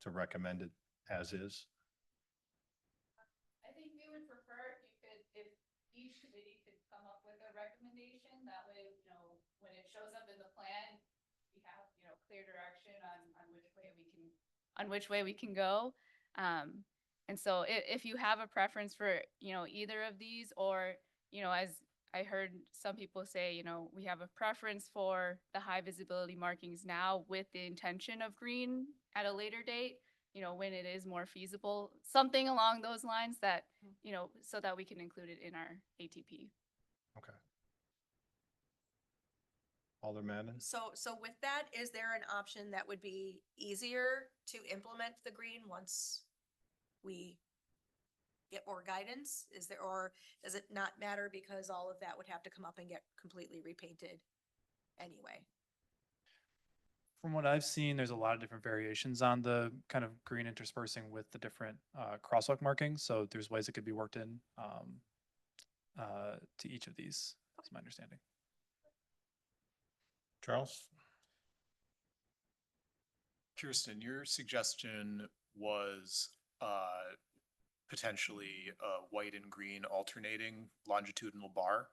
recommend it as is? I think we would prefer if each committee could come up with a recommendation, that way, when it shows up in the plan, we have, clear direction on which way we can go. And so if you have a preference for, either of these, or, as I heard some people say, we have a preference for the high visibility markings now with the intention of green at a later date, when it is more feasible, something along those lines that, so that we can include it in our ATP. Okay. Alder Madden? So with that, is there an option that would be easier to implement the green once we get more guidance? Is there, or does it not matter because all of that would have to come up and get completely repainted anyway? From what I've seen, there's a lot of different variations on the kind of green interspersing with the different crosswalk markings. So there's ways it could be worked in to each of these, is my understanding. Charles? Kirsten, your suggestion was potentially a white and green alternating longitudinal bar.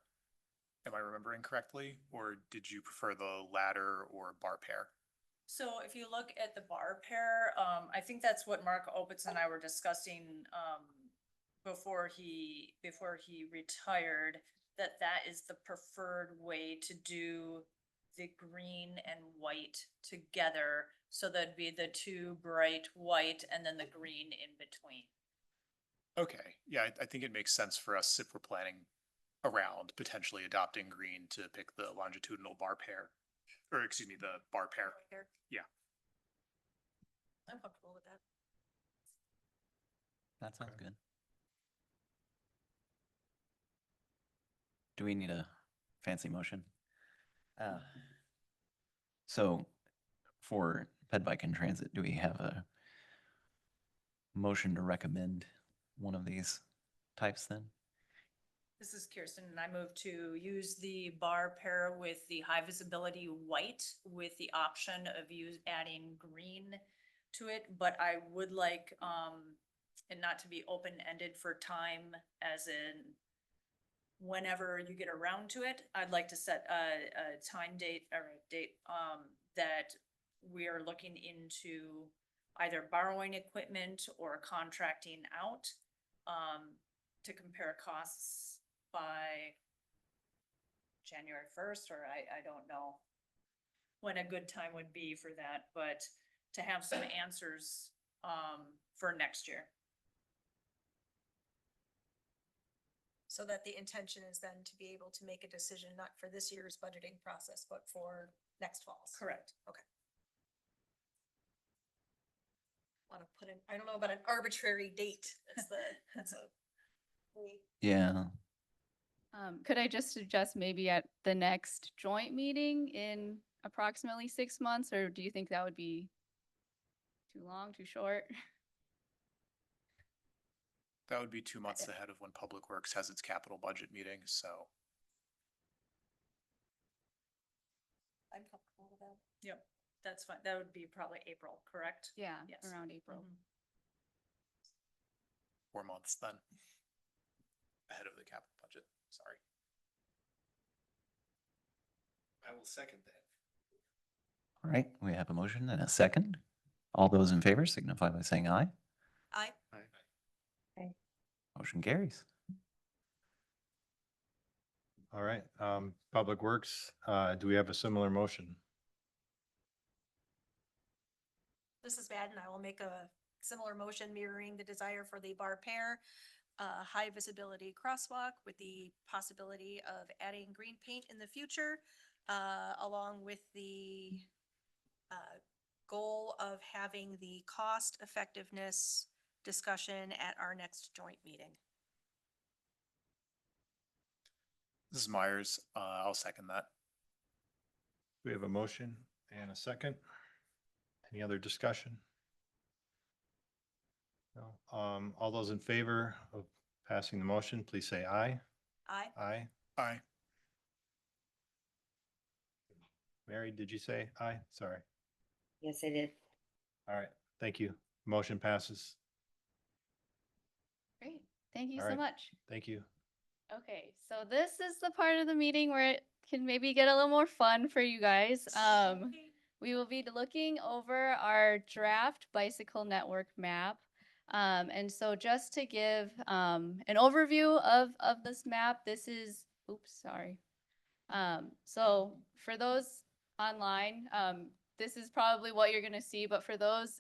Am I remembering correctly? Or did you prefer the ladder or bar pair? So if you look at the bar pair, I think that's what Mark Opitz and I were discussing before he retired, that is the preferred way to do the green and white together. So that'd be the two bright white and then the green in between. Okay, yeah, I think it makes sense for us, if we're planning around potentially adopting green, to pick the longitudinal bar pair, or excuse me, the bar pair. Yeah. I'm comfortable with that. That sounds good. Do we need a fancy motion? So for Ped Bike and Transit, do we have motion to recommend one of these types then? This is Kirsten, and I move to use the bar pair with the high visibility white with the option of adding green to it, but I would like, it not to be open-ended for time, as in whenever you get around to it. I'd like to set a time date or a date, that we are looking into either borrowing equipment or contracting out, to compare costs by January 1st, or I don't know when a good time would be for that, but to have some answers, for next year. So that the intention is then to be able to make a decision, not for this year's budgeting process, but for next fall's. Correct. Okay. Want to put in, I don't know about an arbitrary date. That's a. Yeah. Could I just suggest maybe at the next joint meeting in approximately 6 months, or do you think that would be too long, too short? That would be 2 months ahead of when Public Works has its capital budget meeting, so. I'm comfortable with that. Yep, that's fine. That would be probably April, correct? Yeah, Yes. around April. Mhm. 4 months then. Ahead of the capital budget, sorry. I will second that. All right, we have a motion and a second. All those in favor signify by saying aye. Aye. Motion carries. All right, Public Works, do we have a similar motion? This is bad, and I will make a similar motion mirroring the desire for the bar pair, high visibility crosswalk with the possibility of adding green paint in the future, along with the goal of having the cost effectiveness discussion at our next joint meeting. This is Myers. I'll second that. We have a motion and a second. Any other discussion? No. All those in favor of passing the motion, please say aye. Aye. Aye. Aye. Mary, did you say aye? Sorry. Yes, I did. All right, thank you. Motion passes. Great. Thank you All so right. much. Thank you. Okay, so this is the part of the meeting where it can maybe get a little more fun for you guys. We will be looking over our draft bicycle network map. And so just to give an overview of this map, this is, oops, sorry. So for those online, this is probably what you're gonna see, but for those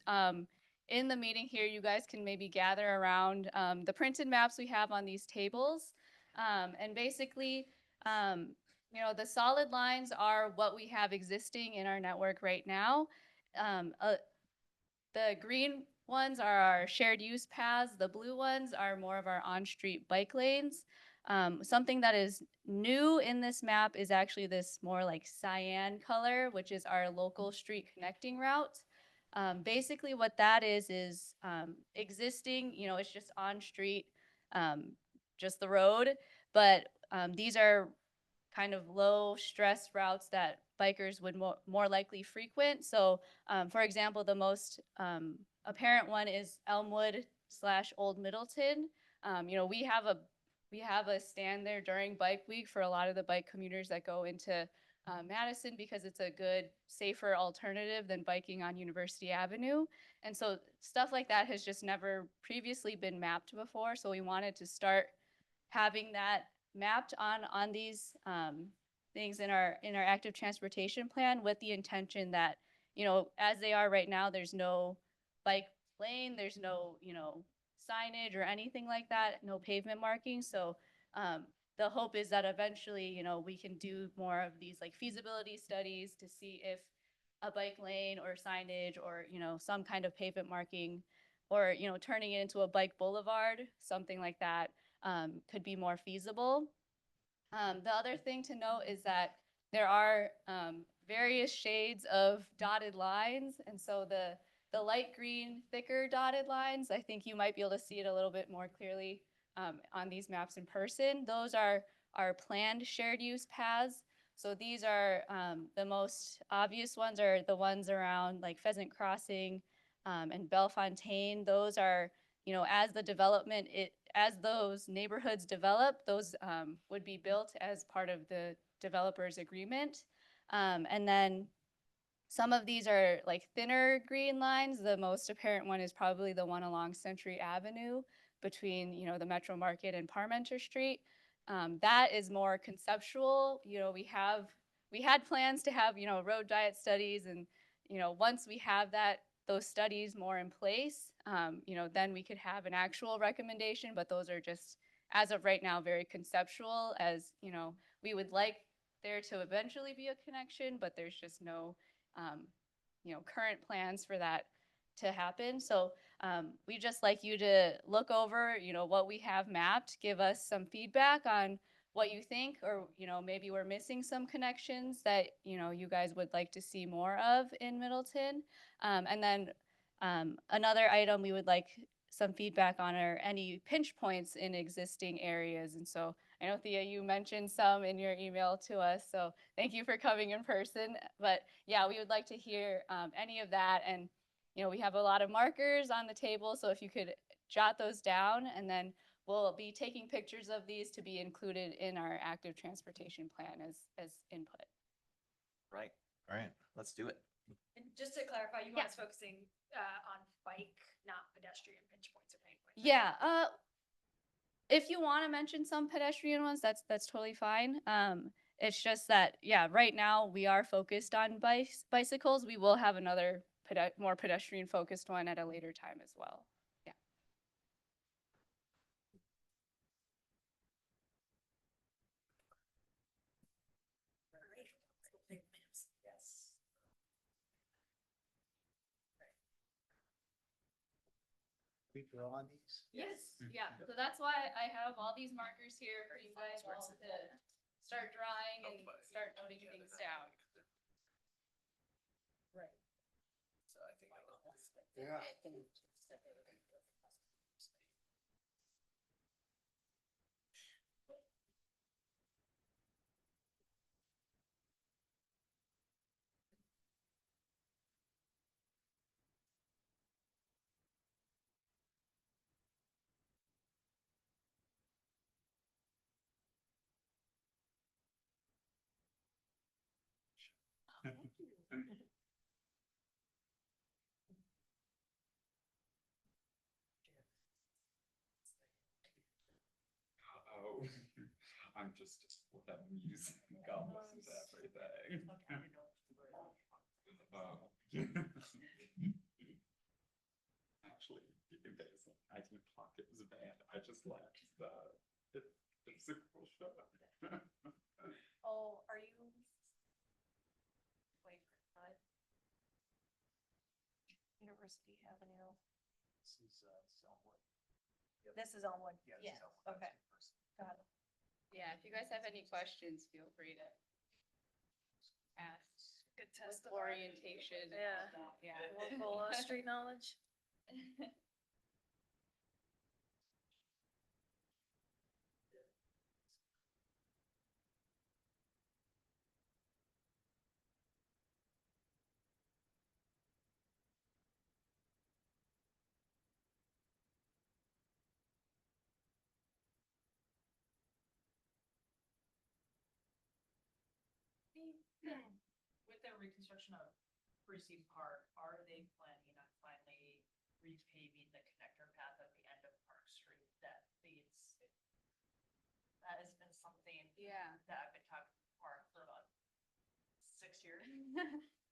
in the meeting here, you guys can maybe gather around the printed maps we have on these tables. And basically, you know, the solid lines are what we have existing in our network right now. The green ones are our shared use paths. The blue ones are more of our on-street bike lanes. Something that is new in this map is actually this more like cyan color, which is our local street connecting route. Basically what that is existing, you know, it's just on street, just the road, but these are kind of low stress routes that bikers would more likely frequent. So for example, the most apparent one is Elmwood / Old Middleton. You know, we have a stand there during bike week for a lot of the bike commuters that go into Madison, because it's a good, safer alternative than biking on University Avenue. And so stuff like that has just never previously been mapped before. So we wanted to start having that mapped on these things in our active transportation plan, with the intention that, you know, as they are right now, there's no bike lane, there's no, you know, signage or anything like that, no pavement markings. So the hope is that eventually, you know, we can do more of these like feasibility studies to see if a bike lane or signage or, you know, some kind of pavement marking, or, you know, turning it into a bike boulevard, something like that, could be more feasible. The other thing to note is that there are various shades of dotted lines. And so the the light green, thicker dotted lines, I think you might be able to see it a little bit more clearly on these maps in person. Those are our planned shared use paths. So these are the most obvious ones are the ones around like Pheasant Crossing and Bellefontaine. Those are, you know, as the development, as those neighborhoods develop, those would be built as part of the developer's agreement. And then some of these are like thinner green lines. The most apparent one is probably the one along Century Avenue between, you know, the Metro Market and Parmenter Street. That is more conceptual. You know, we had plans to have, you know, road diet studies, and, you know, once we have those studies more in place, you know, then we could have an actual recommendation, but those are just, as of right now, very conceptual. As, you know, we would like there to eventually be a connection, but there's just no, you know, current plans for that to happen. So we just like you to look over, you know, what we have mapped, give us some feedback on what you think, or, you know, maybe we're missing some connections that, you know, you guys would like to see more of in Middleton. And then another item we would like some feedback on are any pinch points in existing areas. And so I know, Thea, you mentioned some in your email to us, so thank you for coming in person. But yeah, we would like to hear any of that. And, you know, we have a lot of markers on the table, so if you could jot those down, and then we'll be taking pictures of these to be included in our active transportation plan as input. Right. All right. Let's do it. And just to clarify, you want us focusing on bike, not pedestrian pinch points or pain points? Yeah, if you want to mention some pedestrian ones, that's totally fine. It's just that, yeah, right now we are focused on bicycles. We will have another more pedestrian focused one at a later time as well. Yeah. Yes. We draw on these? Yes. Yeah. So that's why I have all these markers here for you guys all to start drawing and start noting things down. Right. So I think Yeah. Oh, I'm just with that music. God listens to everything. Actually, you guys, I didn't talk, it was a band. I just liked the physical show. Oh, are you? Wait, what? University Avenue. This is Selwood. This is Elmwood. Yeah, this Yeah, is Elmwood. okay. Got it. yeah, if you guys have any questions, feel free to ask. Good With test. orientation. and Yeah. whatnot, Yeah. Local street knowledge. With the reconstruction of Precinct Park, are they planning on finally repaving the connector path at the end of Park Street that leads? That has been something Yeah. that I've been talking to Mark for about 6 years.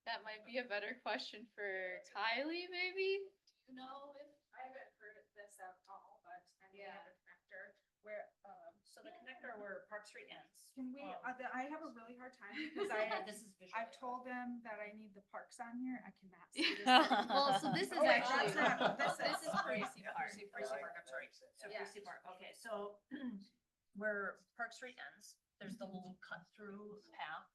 That might be a better question for Kylie, maybe? Do you know if? I haven't heard of this at all, but I mean, we Yeah. have a connector. Where, so the connector where Park Street ends. Can we, I have a really hard time because This is visual. I've told them that I need the parks on here. I cannot see this. Well, so this is Oh, wait, actually, that's not- This this is is- Precinct Park. Precinct Park, I'm sorry. So Yeah. Precinct Park, okay, so where Park Street ends, there's the little cut through path.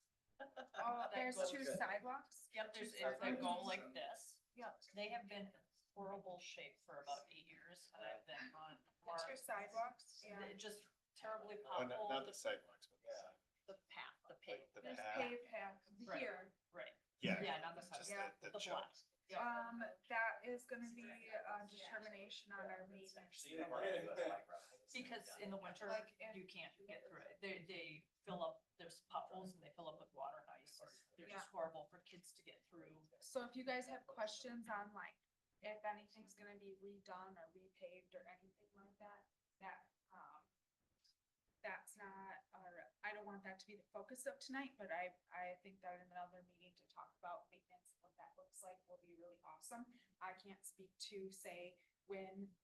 Oh, that there's goes- 2 sidewalks. Yep, there's, if they go like this, Yeah, they have been in horrible shape for about 8 years that I've been on. It's your sidewalks and They're just terribly Oh, not potholed, the sidewalks, but the path, the pave. the this path. paved path Right. here. Right. Yeah. Yeah, not the Just sidewalk, Yeah. the block. Yeah. That is gonna be a determination on our maintenance. Because in the winter, Like, if- you can't get through it. They fill up, there's potholes and they fill up with water and ice. They're Yeah. just horrible for kids to get through. So if you guys have questions on like, if anything's gonna be redone or repaved or anything like that, that's not, or I don't want that to be the focus of tonight, but I think that in another meeting to talk about maintenance, and what that looks like will be really awesome. I can't speak to say when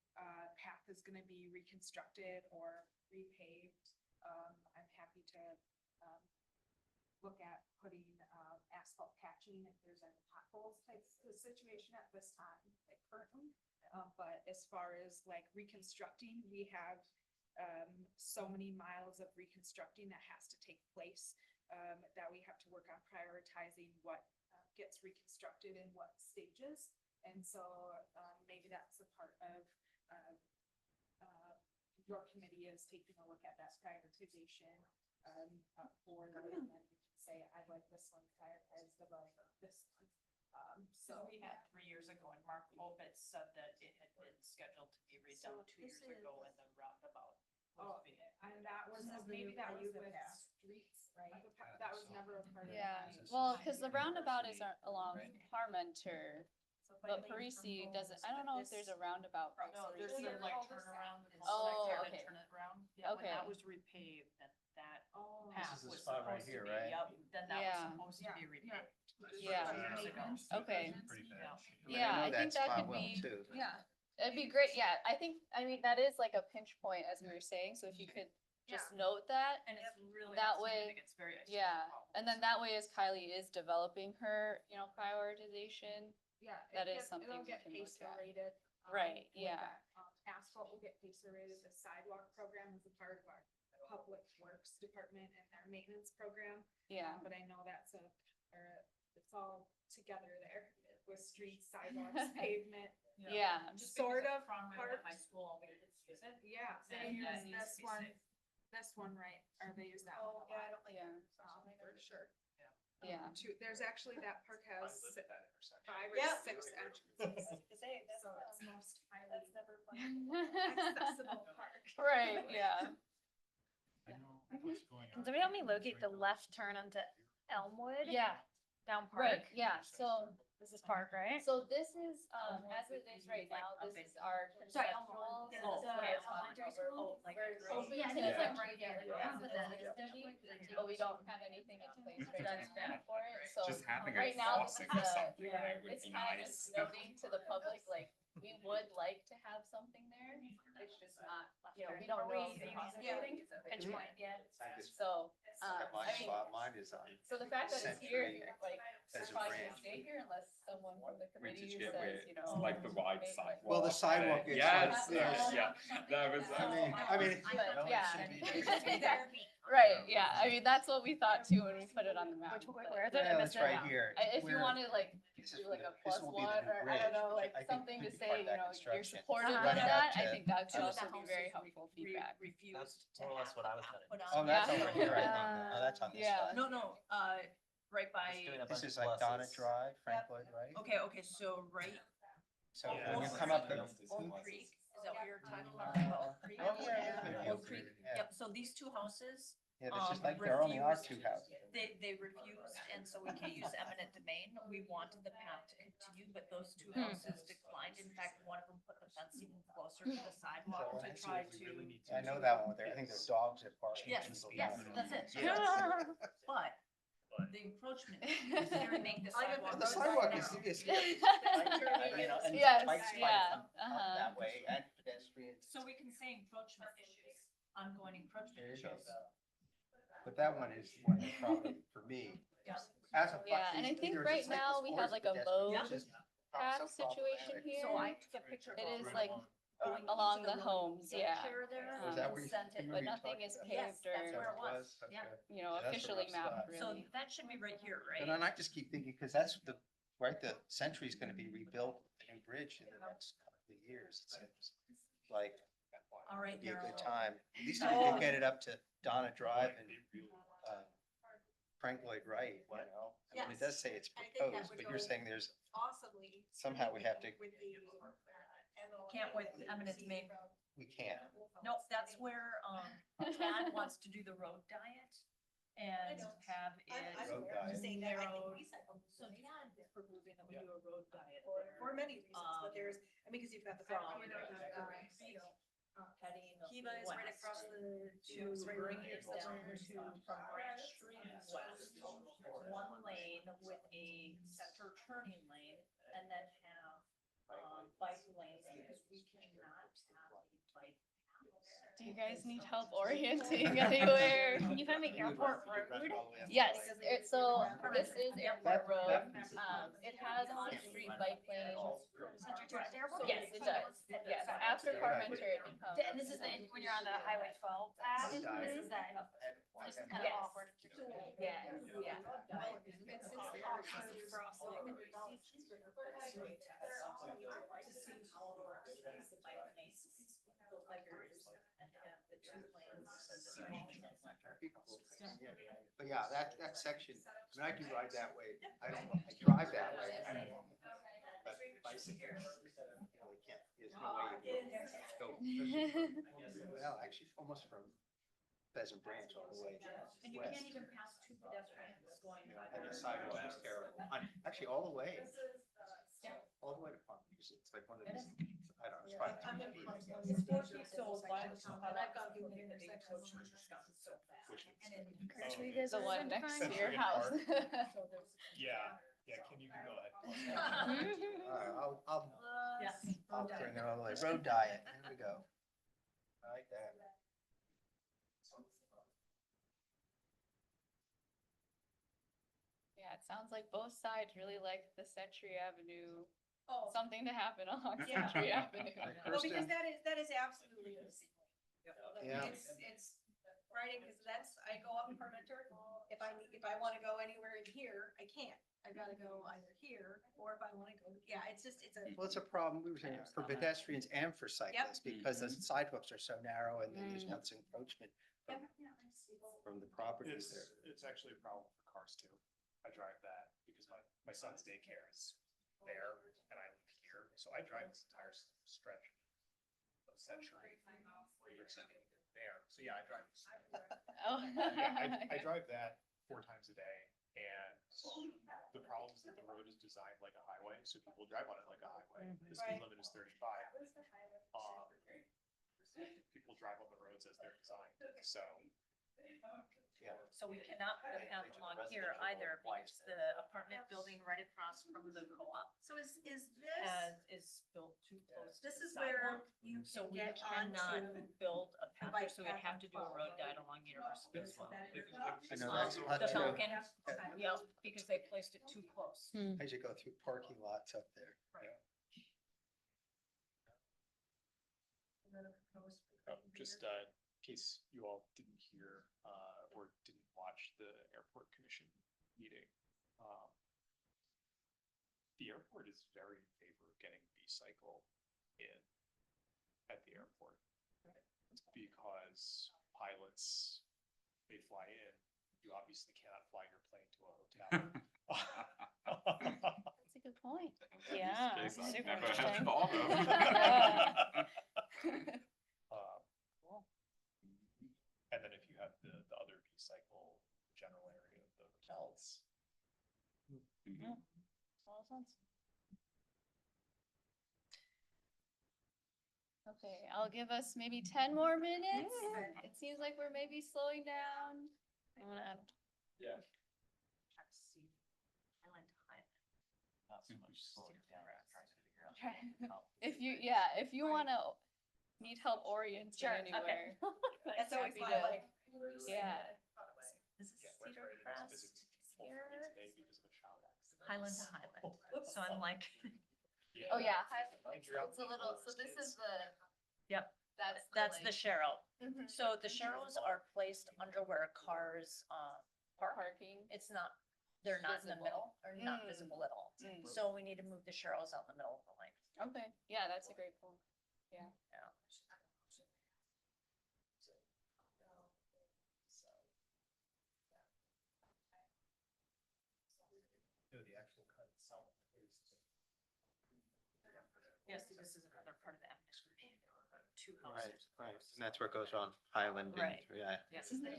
path is gonna be reconstructed or repaved. I'm happy to look at putting asphalt patching if there's any potholes type of situation at this time, like currently. But as far as like reconstructing, we have so many miles of reconstructing that has to take place, that we have to work on prioritizing what gets reconstructed in what stages. And so maybe that's a part of your committee is taking a look at that prioritization for the, and then you can say, I'd like this one prioritized above this one. So we had 3 years ago and Mark Opitz said that it had been scheduled to be redone So 2 years this ago and the roundabout. Oh, and that was, maybe that was with streets, right? That was never a part of. Yeah, mine. well, cause the roundabout is along Parmenter, but Parisi doesn't, I don't know if there's a roundabout. by No, there's Parisi. the like turnaround. and Oh, cul-de-sac okay. Turn it around. Yeah, when Okay. that was repaved, then that Oh. path This is was the spot right supposed to here, be, right? yep, then that Yeah. was supposed to be repaved. Yeah. 2 years ago. Okay. Pretty bad. Yeah. Yeah, I think that could be, yeah, it'd be great, yeah, I think, I mean, that is like a pinch point, as we were saying, so if you could just note that. And it's really That outstanding. way- It's very. Yeah, and then that way, as Kylie is developing her, prioritization, Yeah. That it is something It'll we get can look pacer at. rated. Right, with yeah. that. Asphalt will get pacer rated. The sidewalk program is a part of our public works department and their maintenance program. yeah, But I know that's it's all together there with streets, sidewalks, pavement. yeah, Just Sort because of From at high parks. school, all the kids use it. Yeah, they And use that needs this to be one, safe. this one, right, or they use that Oh, one a lot. yeah, For sure. yeah. There's actually, that park has I live at that intersection. 5 or Yeah. 6 entrances. So it's most highly accessible park. Right, yeah. I know what's going on. Can somebody help me locate the left turn onto Elmwood? Yeah, Down right, Park? yeah, so, This is Park, right? so this is, as it is right now, this is our conceptual. Elementary school? Yeah, I think it's like right here. But we don't have anything in place right now for it, so. Just having Right a now, this faucet is or something yeah, would it's be kind of nice. noting to the public, like, we would like to have something there, it's just not, we don't know. if it's possible. Pinch point, yeah. So, At my I mean, spot, mine is on. so the fact that it's here, Century like, as it's a probably brand. gonna stay here unless someone from the We committee just get says, with like the wide maybe- sidewalk. Well, the sidewalk thing. is- Yes, yes. yeah, that was. I mean, But, it yeah. should be Right, yeah, I mean, that's what we thought too when we put it on the map. but- Where is it? I Yeah, missed it's it. right here. If you Where- wanted like, this is do like the- a this plus will be the one, new or I bridge, don't know, which like I think something could to be say, part of that you're construction. supportive of Right up that, I to- think that could up also to- be very helpful feedback. Refused to more or less have what I was that gonna put do. on. Oh, that's Yeah. over here, right? Oh, that's on this Yeah. side. No, right by, Just doing a This bunch is of like Donna pluses. Drive, Frankfurt, right? okay, so right, So Yeah. when you come up. Oak Creek, is that what you're talking about? Oak Creek? Oh, yeah. Oak Creek, yep, so these two houses, Yeah, there's just like, there only are 2 houses. they refused, and so we can't use eminent domain. We wanted the path to continue, but those two Hmm. houses declined. In fact, one of them put the fence even closer to the sidewalk to try to. I know that one there. I think there's dogs that bark. Yes, that's it. Yeah. But the encroachment, is there make the sidewalk. The sidewalk is. Yes, yeah, uh-huh. That way, and pedestrians. So we can say encroachment issues, ongoing encroachment There you issues. go. But that one is one that's probably, for me, as a. Yeah, and I think either right it's now cyclist we or have like a pedestrian, mode it's just path so situation problematic. here. So I took a picture of. It all is the like going along into the road homes, yeah. picture there. Was that where you- Sent it, you but were nothing talking is about? Yes, paved that's or, where it was. Okay. Yeah. you know, Yeah, that's a officially rough mapped spot. So really. that should be right here, right? But then I just keep thinking, because that's right, the Century's gonna be rebuilt, a new bridge in the next couple of years, it seems. Like, All right, be a good Daryl. time. At least if you can get it up to Donna Drive and, Frank Lloyd Wright, you know? I mean, it does say it's I think that proposed, would but you're go saying there's, Awesomely. somehow we have to, With the, Can't with eminent domain. we can't. Nope, that's where, Tad wants to do the road diet and have it Road diet. narrowed. So Tad is proposing that we do a road diet For there. many reasons, but there's, I mean, because you've got the. From factory there, heading Kiva is right west across the. to bring it down to from Branch Street west, one lane with a center turning lane, and then have, bike lanes, because we cannot have a bike. Do you guys need help orienting anywhere? Can you find me airport road? Yes, so this is Airport Road. It has on-street bike lanes. Yes, it does. Yes, after Carpenter it becomes. And this is the, when you're on the Highway 12 path, this is that, this is kind of Yes. awkward. Yeah, yeah. But yeah, that section, I mean, I do ride that way. I drive that way. But bicycle, you know, we can't, there's no way you can go. Well, actually, almost from Pheasant Branch all the way And you west. can't even pass two pedestrians going. And the sidewalk is terrible. Actually, all the way. All the way to Palm Beach. It's like one of these, I don't know, it's probably 3 feet. So, and I've got people here that they approach and stuff so fast. Sure you guys The are one next to identifying? your house. Yeah, Kim, you can go ahead. All right, I'll Yes. bring it all the way. Road diet, here we go. I like that. Yeah, it sounds like both sides really like the Century Avenue, Oh, something to happen along Yeah. Century Avenue. well, because that is absolutely. Yeah. It's writing, because that's, I go up in Parmenter, if I wanna go anywhere in here, I can't. I've gotta go either here, or if I wanna go, yeah, it's just, it's a. Well, it's a problem, we were saying, for pedestrians and for cyclists, because the sidewalks are so narrow and then there's not this encroachment from the properties there. It's actually a problem for cars too. I drive that because my son's daycare is there and I live here, so I drive this entire stretch of Century. There, so yeah, I drive. Oh. I drive that 4 times a day, and the problem is that the road is designed like a highway, so people drive on it like a highway. The speed limit is 35. People drive on the roads as they're designed, so. Yeah. So we cannot put a path along here either, because the apartment building right across from the co-op So is this, is built too close. to this the is where sidewalk. you So can we get cannot onto. build a path there, bike so we'd path have to do a on road 12. diet along University as well. I know that's The hot too. Pelican, yeah, because they placed it too close. As you go through parking lots up there. Just in case you all didn't hear or didn't watch the airport commission meeting. The airport is very in favor of getting B-cycle in at the airport. Because pilots, they fly in, you obviously cannot fly your plane to a hotel. That's a good point. Yeah, Case I've super never had interesting. thought of. Cool. And then if you have the other B-cycle general area of the hotels. Yeah, all sense. Okay, I'll give us maybe 10 more minutes. It seems like we're maybe slowing down. I'm gonna Yeah. Not so much slowing down, trying to figure out. try. If you wanna need help orienting Sure, okay. anywhere. That's always happy my to- like. Yeah. This is Yeah, Cedar West Crest is here, today because of a shower accident. Highland to Highland. So I'm like, Oh, yeah, It's a little, so this is the. Yep. That's the Cheryl. Mhm. So the Cheryls are placed under where cars, park. Parking. It's not they're not in the Visible. middle, or not Mm. visible at all. Mm. So we need to move the Sherrills out in the middle of the line. Okay, yeah, that's a great point. Yeah. Yeah. The actual cut itself is. Yes, this is another part of the ethnic group. Two Right, houses. right. And that's where it goes on Highland and, Right. yeah. Yes, and then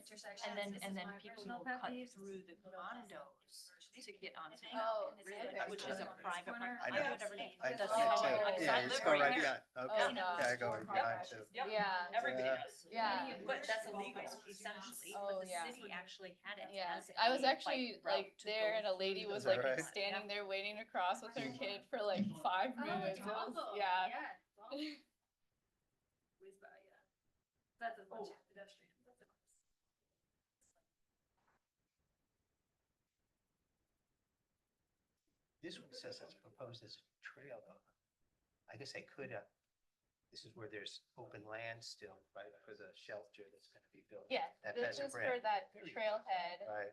people will cut through the condos to get onto the Oh, Ridge, okay. which is a private park. I I know. do it every day. I That's see it all too. I do. Yeah, I you live just go right right here. behind. Okay, Oh, no. yeah, I go right behind too. Yep. Yeah. Everybody Yeah. does. Yeah. But that's illegal essentially, Oh, but the yeah. city actually had it Yeah, as I was a actually bike route like to there go and a lady was Is that like right? standing there waiting to cross with her kid for like 5 minutes. It was- yeah. Whiz by, yeah. That's a bunch of pedestrians. That's a- This one says it's proposed as a trail though. I guess they could, this is where there's open land still, right, for the shelter that's gonna be built. Yeah, That this pheasant is for brand. that trailhead. Right,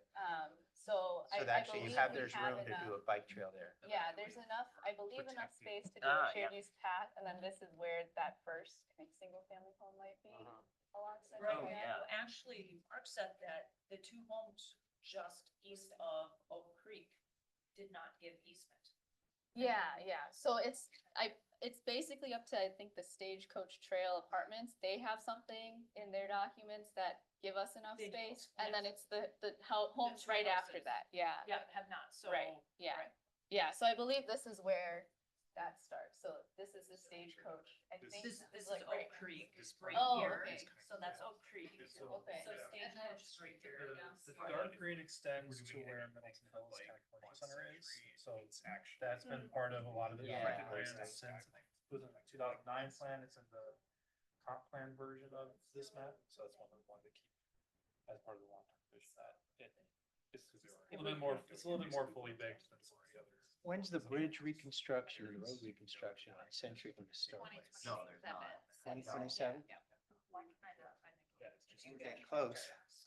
So I so actually believe you have, we there's have room to do enough. a bike trail there. Yeah, there's enough, I believe enough space to do Ah, a shared yeah. use path, and then this is where that first, I think, single family home might be along Right, Central. yeah. well, actually, Mark said that the two homes just east of Oak Creek did not give easement. Yeah, yeah, so it's basically up to, I think, the Stagecoach Trail Apartments, they have something in their documents that give us enough They do, space, and then yes. it's the homes It's right after houses. that, yeah. Yeah, have not, so. Right, yeah. right. Yeah, so I believe this is where that starts, so this is the Stagecoach, I think. This is like Oak right. Creek, right Oh, here, okay. so that's Oak Creek. Okay. So Stagecoach is right there. The dark green extends to where Middleton Hills Technology Center is, so that's been part of a lot of the Yeah. design plans since, it was in the 2009 plan, it's in the comp plan version of this map, so that's one we wanted to keep as part of the long-term vision, that it's a little bit more, it's a little bit more fully baked than some of the others. When's the bridge reconstruction or the road reconstruction on Century gonna start? No, there's not. 2027? Yeah. We're getting close.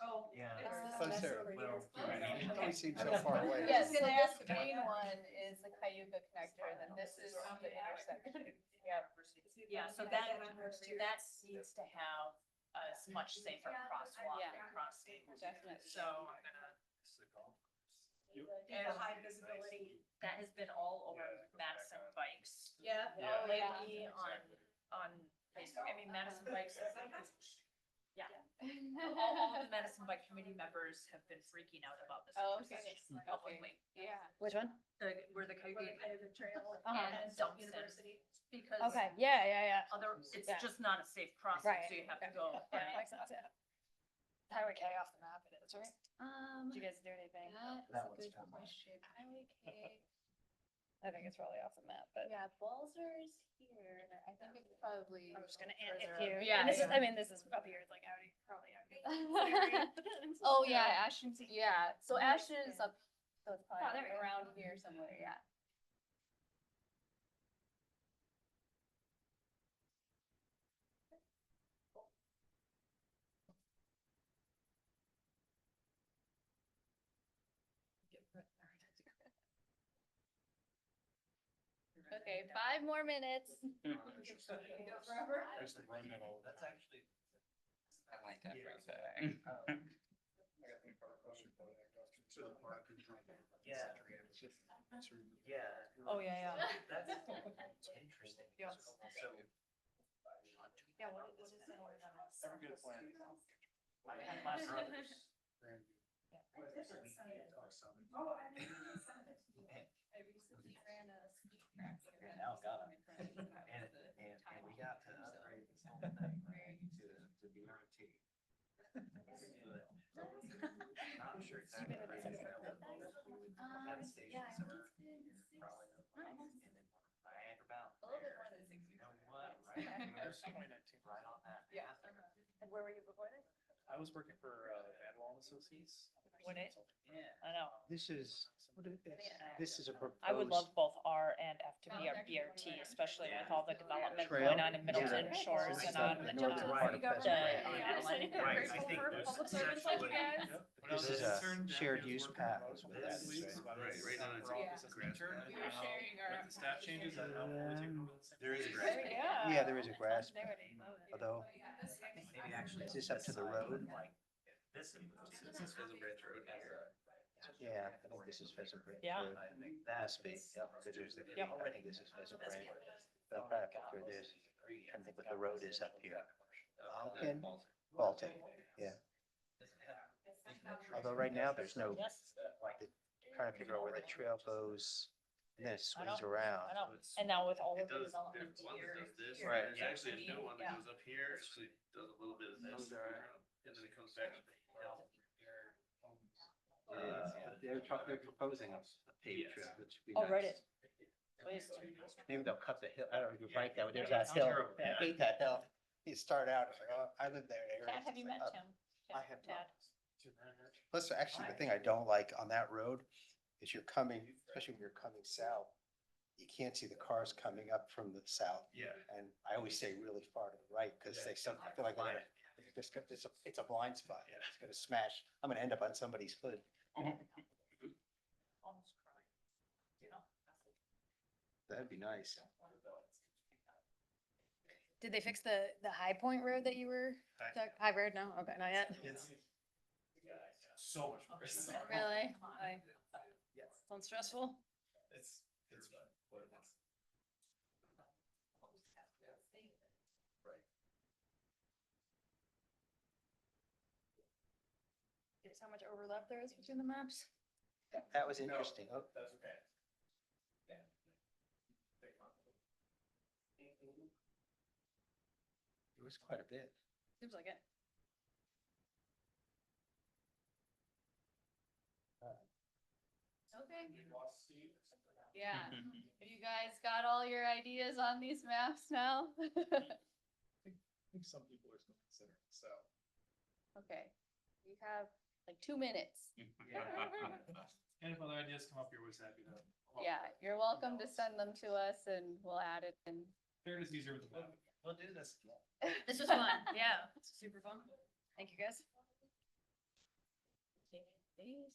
Oh. Yeah. Closer. Well, It always seems so far away. Yes, so this green one is the Cayuga connector, and then this is the intersection. Yeah. Yeah, so that needs to have a much safer crosswalk Yeah. and crossing. Definitely. So I'm gonna. And high visibility, that has been all over Madison Bikes. Yeah. Yeah. Oh, yeah. Lately on Facebook, I mean, Madison Bikes, yeah. All of the Madison Bike Committee members have been freaking out about this Oh, okay. intersection publicly. Yeah. Which one? Where the Cayuga Trail. and Dumpston, University. because Okay, yeah, yeah, yeah. other, it's Yeah. just not a safe crossing, Right. so you have to go. Yeah, makes sense, yeah. Highway K off the map it is, right? Did you guys do anything? That That is a one's good fine. question. Highway K. I think it's probably off the map, but. Yeah, Balzer's here. I think it's probably. I'm just gonna, further if up. you, Yeah. and this is, yeah. I mean, this is up here, it's like Audi, probably Audi. Oh, yeah, Ashton's, yeah. So Ashton's up, so it's Oh, there probably we go. around here somewhere, yeah. Okay, 5 more minutes. There's the environmental. That's actually. I like everything. Yeah. Yeah. Oh, yeah, yeah. That's interesting. Yeah. So. Yeah, what is that word on that? Have a good plan. I had my brothers. Oh, I mean. I recently ran a ski track. Yeah, now got it. And we got to upgrade this whole thing, right, to BRT. Not sure exactly. where it's at. Have a station somewhere, probably no place. And then Niagara Mountain A little bit there. more than 6 You know what, right there, right on that. Yeah. And where were you before this? I was working for Van Wall Would it? I know. This is, this is a proposed. I would love both R and F to be our BRT, especially with all the development Trail? going on in Middleton Shores and on The northern part of Pheasant Ranch. Grateful for public servants like you guys. This is a shared use path, is what that is, right? You're sharing our. Staff changes. There is a grass. Yeah, there is a grass, although, is this up to the road? Yeah, I think this is Pheasant Ranch. Yeah. Road. Must be, yep, because there's the, Yep. I think this is Pheasant Ranch. But back up through this, I think what the road is up here. Baltic, yeah. Although right now, there's no, trying to figure out where the trail goes, and then it swings around. I know. And now with all of the development here. Right. There's actually a new one that goes up here, actually does a little bit of this, and then it comes back. They're proposing a paved trail, which would be Oh, write nice. it. Please. Maybe they'll cut the hill, I don't know if you're right, there's that hill, I hate that hill. You start out, it's like, oh, I live there. Tad, have you met Tim? I have not. Tad. Plus, actually, the thing I don't like on that road is you're coming, especially when you're coming south, you can't see the cars coming up from the south. Yeah. And I always say really far to the right, because they feel like they're gonna- it's a blind spot, it's gonna smash, I'm gonna end up on somebody's hood. Almost crying. You know? That'd be nice. Did they fix the High Point Road that you were, High Road? No, okay, not yet. So much worse. Really? Sounds stressful. It's fun. What it is. Right. Guess how much overlap there is between the maps? That was interesting. Oh, That's okay. Yeah. it was quite a bit. Seems like it. Okay. Yeah, have you guys got all your ideas on these maps now? I think some people are still considering, so. Okay, we have like 2 minutes. And if other ideas come up, you're always happy to. Yeah, you're welcome to send them to us and we'll add it in. There it is easier with the map. We'll do this. This was fun. Yeah, it's super fun. Thank you, guys. These.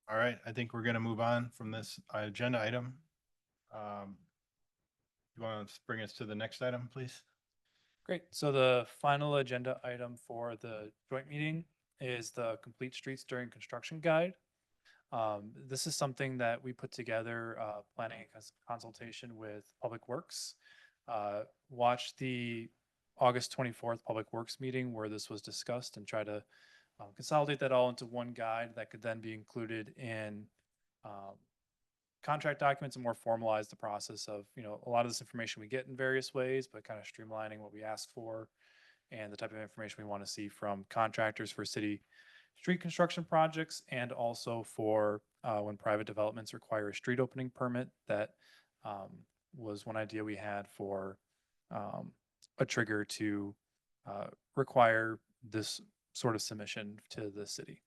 All right, I think we're gonna move on from this agenda item. You want to bring us to the next item, please? Great. So the final agenda item for the joint meeting is the Complete Streets During Construction Guide. This is something that we put together, planning a consultation with Public Works. Watch the August 24th Public Works meeting where this was discussed and try to consolidate that all into one guide that could then be included in contract documents and more formalize the process of, a lot of this information we get in various ways, but kind of streamlining what we ask for and the type of information we want to see from contractors for city street construction projects and also for when private developments require a street opening permit. That was one idea we had for a trigger to require this sort of submission to the city.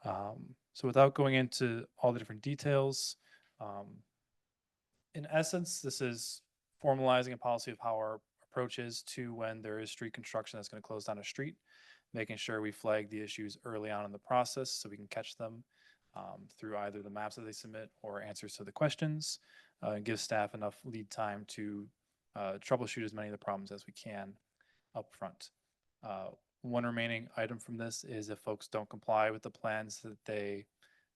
So without going into all the different details, in essence, this is formalizing a policy of how our approaches to when there is street construction that's going to close down a street, making sure we flag the issues early on in the process so we can catch them through either the maps that they submit or answers to the questions, and give staff enough lead time to troubleshoot as many of the problems as we can up front. One remaining item from this is if folks don't comply with the plans that they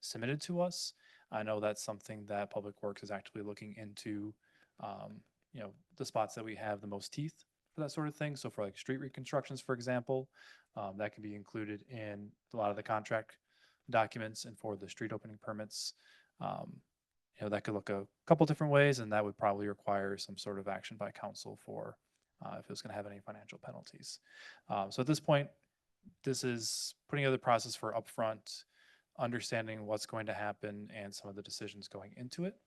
submitted to us. I know that's something that Public Works is actively looking into, the spots that we have the most teeth for that sort of thing. So for like street reconstructions, for example, that can be included in a lot of the contract documents, and for the street opening permits, that could look a couple different ways, and that would probably require some sort of action by council for if it was going to have any financial penalties. So at this point, this is putting together the process for upfront understanding what's going to happen and some of the decisions going into it.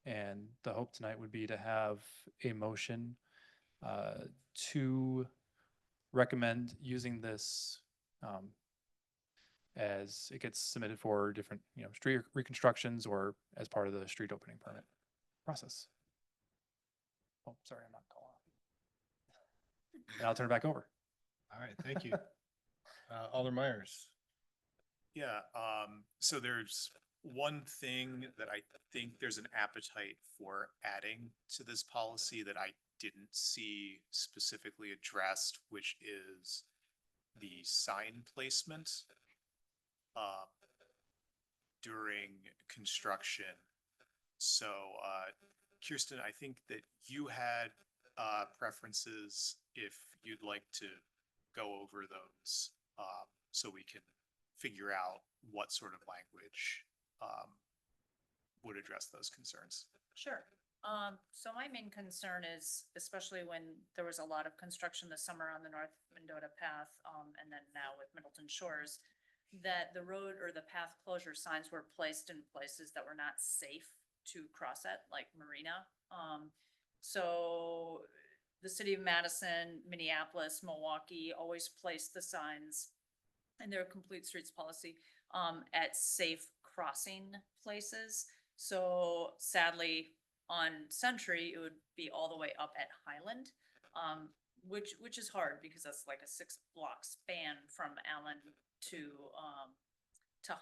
And the hope tonight would be to have a motion to recommend using this as it gets submitted for different, street reconstructions or as part of the street opening permit process. Oh, sorry, I'm not calling. And I'll turn it back over. All right, thank you. Alder Myers. Yeah, so there's one thing that I think there's an appetite for adding to this policy that I didn't see specifically addressed, which is the sign placement during construction. So, Kirsten, I think that you had preferences if you'd like to go over those so we can figure out what sort of language would address those concerns. Sure. So my main concern is, especially when there was a lot of construction this summer on the North Mendota Path, and then now with Middleton Shores, that the road or the path closure signs were placed in places that were not safe to cross at, like Marina. So the city of Madison, Minneapolis, Milwaukee always placed the signs in their complete streets policy at safe crossing places. So sadly, on Century, it would be all the way up at Highland, which is hard because that's like a 6-block span from Allen to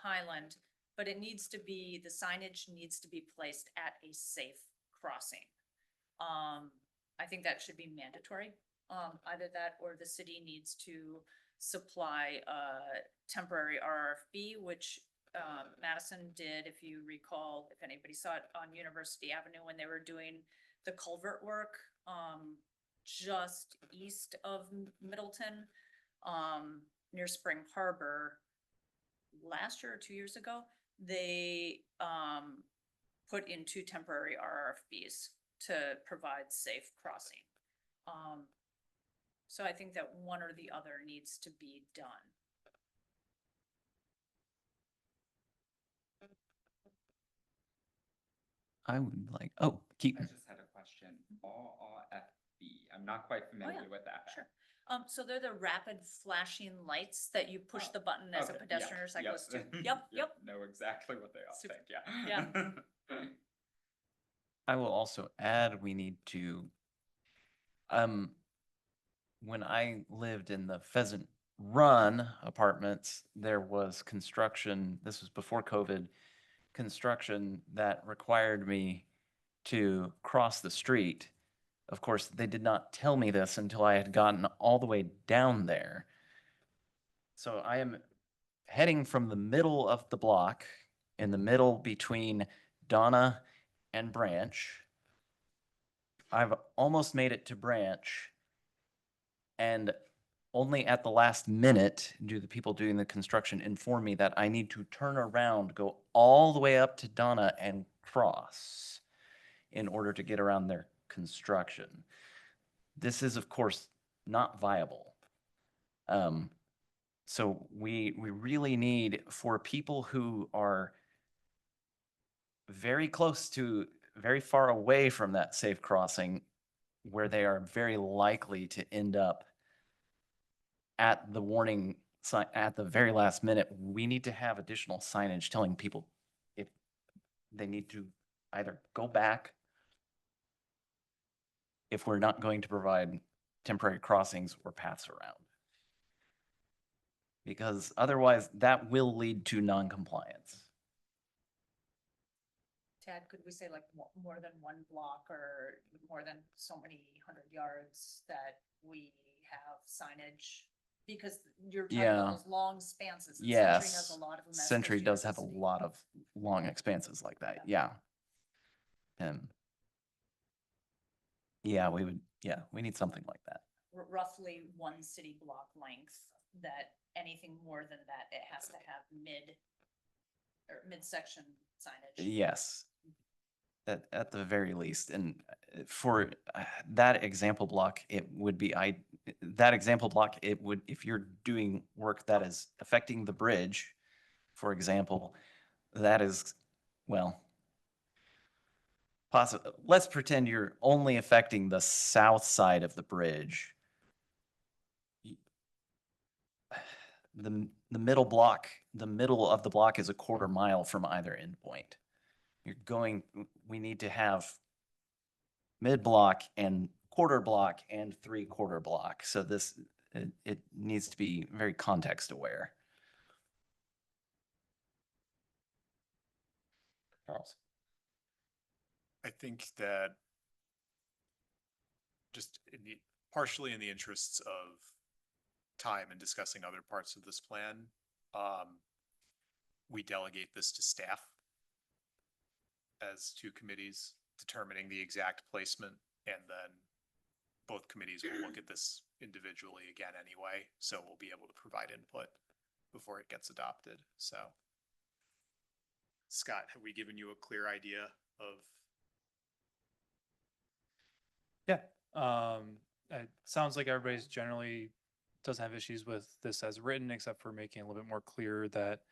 Highland. But it needs to be, the signage needs to be placed at a safe crossing. I think that should be mandatory. Either that or the city needs to supply a temporary RFB, which Madison did, if you recall, if anybody saw it on University Avenue when they were doing the culvert work just east of Middleton, near Spring Harbor. Last year or 2 years ago, they put in 2 temporary RFBs to provide safe crossing. So I think that one or the other needs to be done. I would like, oh, keep. I just had a question. RRFB, I'm not quite familiar with that. Sure. So they're the rapid flashing lights that you push the button as a Okay, pedestrian or yep, cyclist to. Yep. Know exactly what they are, Super. thank you. I will also add, we need to, when I lived in the Pheasant Run apartments, there was construction, this was before COVID, construction that required me to cross the street. Of course, they did not tell me this until I had gotten all the way down there. So I am heading from the middle of the block, in the middle between Donna and Branch. I've almost made it to Branch, and only at the last minute do the people doing the construction inform me that I need to turn around, go all the way up to Donna and cross in order to get around their construction. This is, of course, not viable. So we really need, for people who are very close to, very far away from that safe crossing, where they are very likely to end up at the warning sign at the very last minute, we need to have additional signage telling people if they need to either go back if we're not going to provide temporary crossings or paths around. Because otherwise that will lead to non-compliance. Tad, could we say like more than one block or more than so many 100 yards that we have signage? Because you're talking Yeah. about those long spanses. And Century has Yes, a lot of them. as Century does have a pedestrian lot of long expanses like that, yeah. And yeah, we need something like that. roughly one city block length, that anything more than that, it has to have midsection signage. Yes. At the very least, and for that example block, it would be, that example block, it would, if you're doing work that is affecting the bridge, for example, that is, well, let's pretend you're only affecting the south side of the bridge. The middle block, the middle of the block is a quarter mile from either endpoint. We need to have mid-block and quarter block and 3/4 block. So it needs to be very context aware. Charles? I think that just partially in the interests of time and discussing other parts of this plan, we delegate this to staff as two committees determining the exact placement, and then both committees will look at this individually again anyway, so we'll be able to provide input before it gets adopted. So Scott, have we given you a clear idea of? Yeah, it sounds like everybody's generally doesn't have issues with this as written, except for making it a little bit more clear that,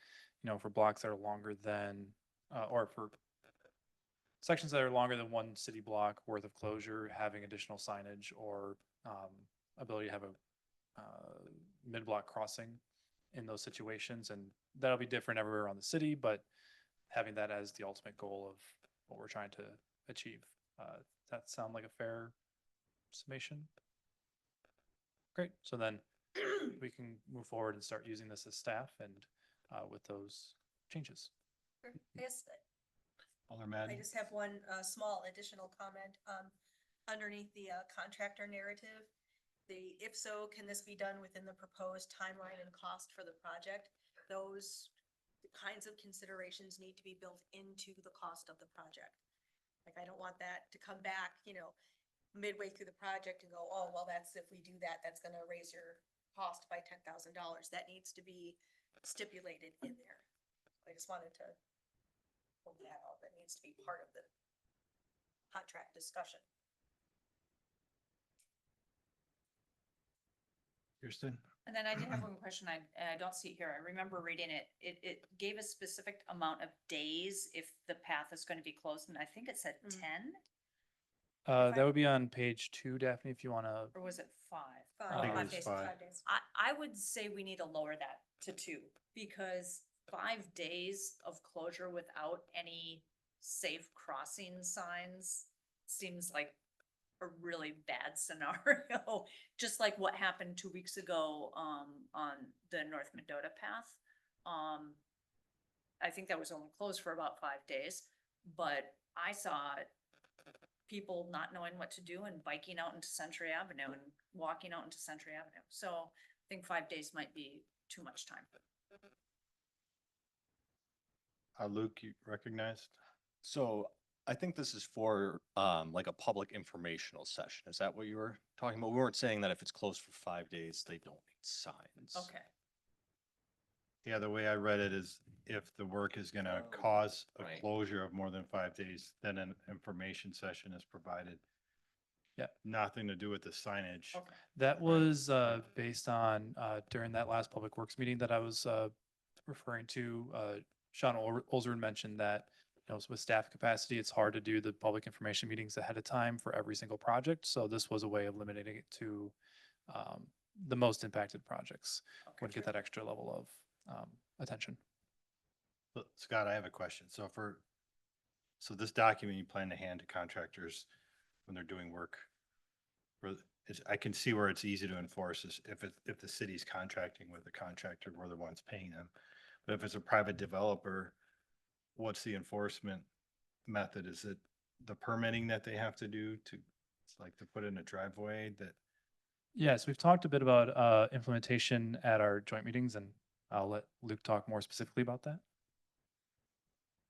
for blocks that are longer than, or for sections that are longer than one city block worth of closure, having additional signage or ability to have a mid-block crossing in those situations. And that'll be different everywhere around the city, but having that as the ultimate goal of what we're trying to achieve. Does that sound like a fair summation? Great. So then we can move forward and start using this as staff and with those changes. I just have one small additional comment underneath the contractor narrative. If so, can this be done within the proposed timeline and cost for the project? Those kinds of considerations need to be built into the cost of the project. Like, I don't want that to come back, midway through the project and go, oh, well, if we do that, that's gonna raise your cost by $10,000. That needs to be stipulated in there. I just wanted to point that out. That needs to be part of the contract discussion. Kirsten? And then I did have one question, and I don't see it here. I remember reading it. It gave a specific amount of days if the path is going to be closed, and I think it said 10, That would be on page 2, Daphne, if you want to. or was it 5? I think it was days. 5. I would say we need to lower that to 2, because 5 days of closure without any safe crossing signs seems like a really bad scenario, just like what happened 2 weeks ago, on the North Mendota path. I think that was only closed for about 5 days, but I saw people not knowing what to do and biking out into Century Avenue and walking out into Century Avenue. So I think 5 days might be too much time. Luke, you recognized? So I think this is for like a public informational session. Is that what you were talking about? We weren't saying that if it's closed for 5 days, they don't need signs. Okay. Yeah, the way I read it is if the work is gonna cause a Right. closure of more than 5 days, then an information session is provided. Yeah. Nothing to do with the signage. Okay. That was based on during that last public works meeting that I was referring to. Sean Olzern mentioned that with staff capacity, it's hard to do the public information meetings ahead of time for every single project. So this was a way of limiting it to the most impacted projects would get that extra level of attention. But Scott, I have a question. So this document you plan to hand to contractors when they're doing work, I can see where it's easy to enforce is if the city's contracting with the contractor, we're the ones paying them. But if it's a private developer, what's the enforcement method? Is it the permitting that they have to do to, like, to put in a driveway that? Yes, we've talked a bit about implementation at our joint meetings, and I'll let Luke talk more specifically about that.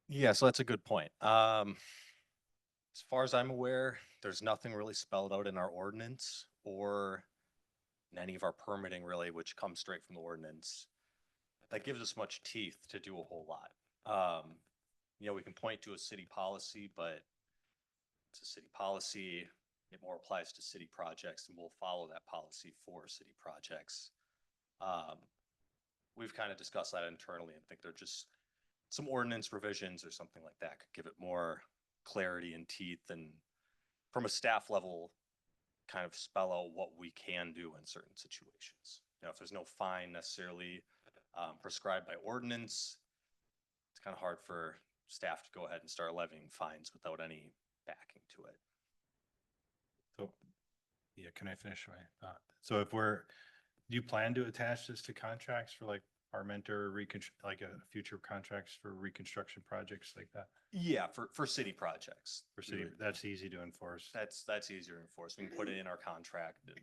Yeah, so that's a good point. As far as I'm aware, there's nothing really spelled out in our ordinance or in any of our permitting really, which comes straight from the ordinance, that gives us much teeth to do a whole lot. You know, we can point to a city policy, but it's a city policy. It more applies to city projects, and we'll follow that policy for city projects. We've kind of discussed that internally and think they're just some ordinance revisions or something like that could give it more clarity and teeth, and from a staff level, kind of spell out what we can do in certain situations. You know, if there's no fine necessarily prescribed by ordinance, it's kind of hard for staff to go ahead and start levying fines without any backing to it. So, yeah, can I finish my thought? So if do you plan to attach this to contracts for like our mentor like a future contracts for reconstruction projects like that? Yeah, for city projects. For city, that's easy to enforce. That's easier to enforce. We can put it in our contract and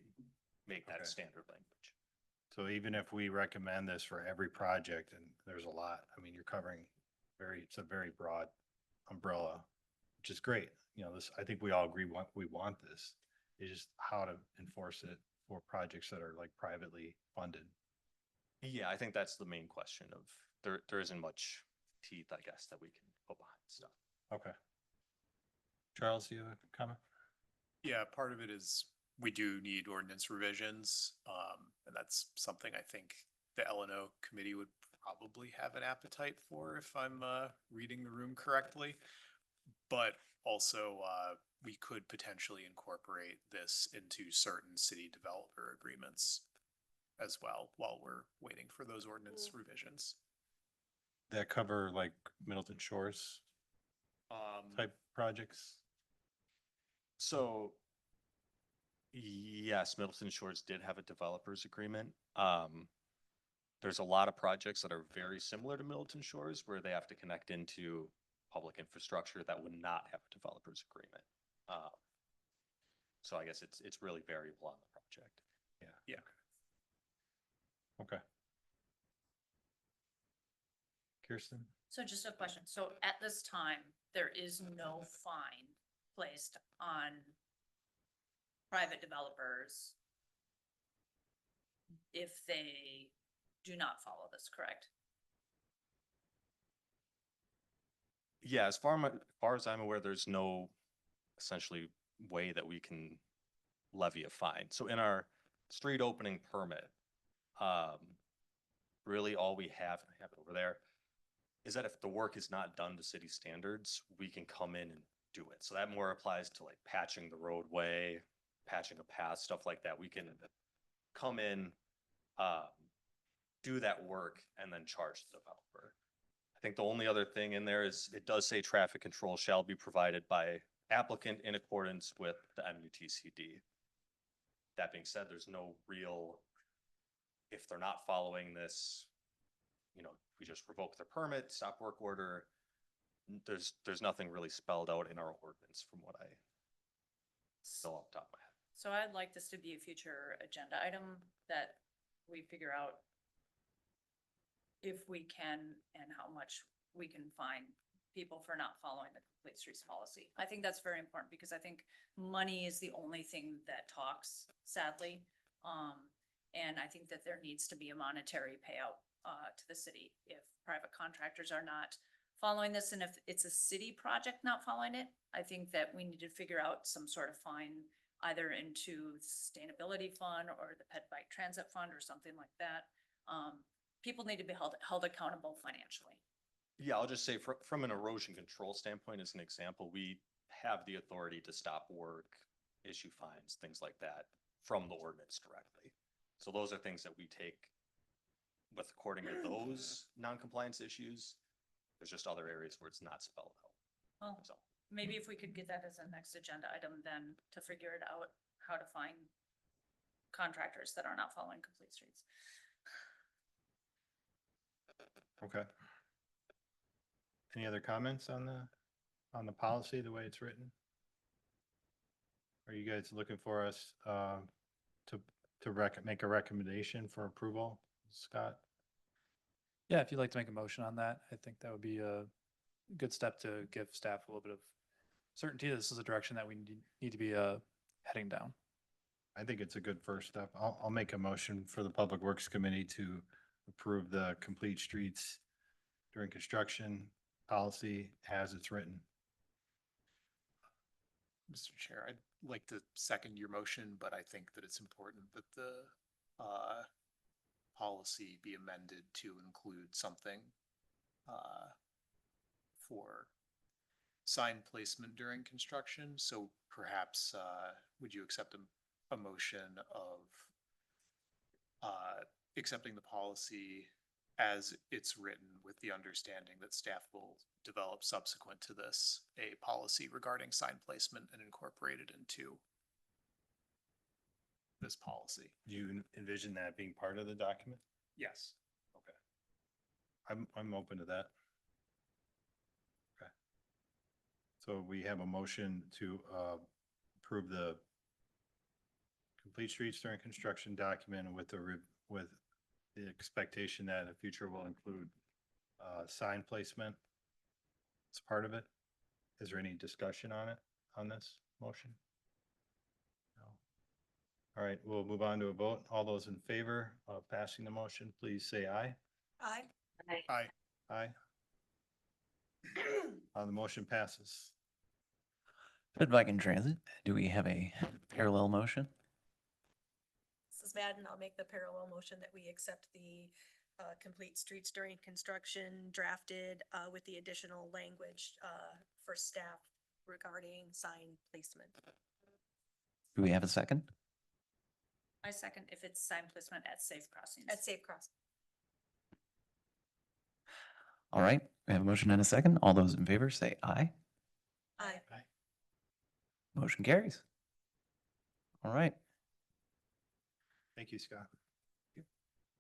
make that Okay. standard language. So even if we recommend this for every project, and there's a lot, I mean, you're covering it's a very broad umbrella, which is great. You know, I think we all agree we want this. It's just how to enforce it for projects that are like privately funded. Yeah, I think that's the main question of there isn't much teeth, I guess, that we can put behind stuff. Okay. Charles, you have a comment? Yeah, part of it is we do need ordinance revisions. And that's something I think the L&O committee would probably have an appetite for if I'm reading the room correctly. But also, we could potentially incorporate this into certain city developer agreements as well while we're waiting for those ordinance revisions. That cover like Middleton Shores type projects? So yes, Middleton Shores did have a developers agreement. There's a lot of projects that are very similar to Middleton Shores where they have to connect into public infrastructure that would not have a developers agreement. So I guess it's really variable on the project. Yeah. Okay. Kirsten? So just a question. So at this time, there is no fine placed on private developers if they do not follow this, correct? Yeah, as far as I'm aware, there's no essentially way that we can levy a fine. So in our street opening permit, really all we have, I have it over there, is that if the work is not done to city standards, we can come in and do it. So that more applies to like patching the roadway, patching a path, stuff like that. We can come in, do that work, and then charge the developer. I think the only other thing in there is it does say traffic control shall be provided by applicant in accordance with the MUTCD. That being said, there's no real, if they're not following this, you know, we just revoke their permit, stop work order. There's nothing really spelled out in our ordinance from what I know off the top of my head. So I'd like this to be a future agenda item that we figure out if we can and how much we can fine people for not following the complete streets policy. I think that's very important because I think money is the only thing that talks, sadly. And I think that there needs to be a monetary payout to the city if private contractors are not following this. And if it's a city project not following it, I think that we need to figure out some sort of fine either into sustainability fund or the pet bike transit fund or something like that. People need to be held accountable financially. Yeah, I'll just say from an erosion control standpoint, as an example, we have the authority to stop work, issue fines, things like that from the ordinance directly. So those are things that we take with according to those non-compliance issues. There's just other areas where it's not spelled out. Well, So maybe if we could get that as a next agenda item then to figure it out, how to fine contractors that are not following complete streets. Okay. Any other comments on the policy, the way it's written? Are you guys looking for us, to make a recommendation for approval, Scott? Yeah, if you'd like to make a motion on that, I think that would be a good step to give staff a little bit of certainty. This is a direction that we need to be heading down. I think it's a good first step. I'll make a motion for the Public Works Committee to approve the complete streets during construction policy as it's written. Mr. Chair, I'd like to second your motion, but I think that it's important that the policy be amended to include something for sign placement during construction. So perhaps would you accept a motion of accepting the policy as it's written, with the understanding that staff will develop subsequent to this a policy regarding sign placement and incorporate it into this policy? Do you envision that being part of the document? Yes. Okay. I'm open to that. Okay. So we have a motion to approve the complete streets during construction document with the expectation that the future will include sign placement as part of it. Is there any discussion on this motion? No. All right, we'll move on to a vote. All those in favor of passing the motion, please say aye. Aye. Aye. Aye. The motion passes. Pedestrian Transit, do we have a parallel motion? Mrs. Madden, I'll make the parallel motion that we accept the complete streets during construction drafted with the additional language for staff regarding sign placement. Do we have a second? I second if it's sign placement at safe crossings. At safe cross. All right, we have a motion and a second. All those in favor say aye. Aye. Motion carries. All right. Thank you, Scott.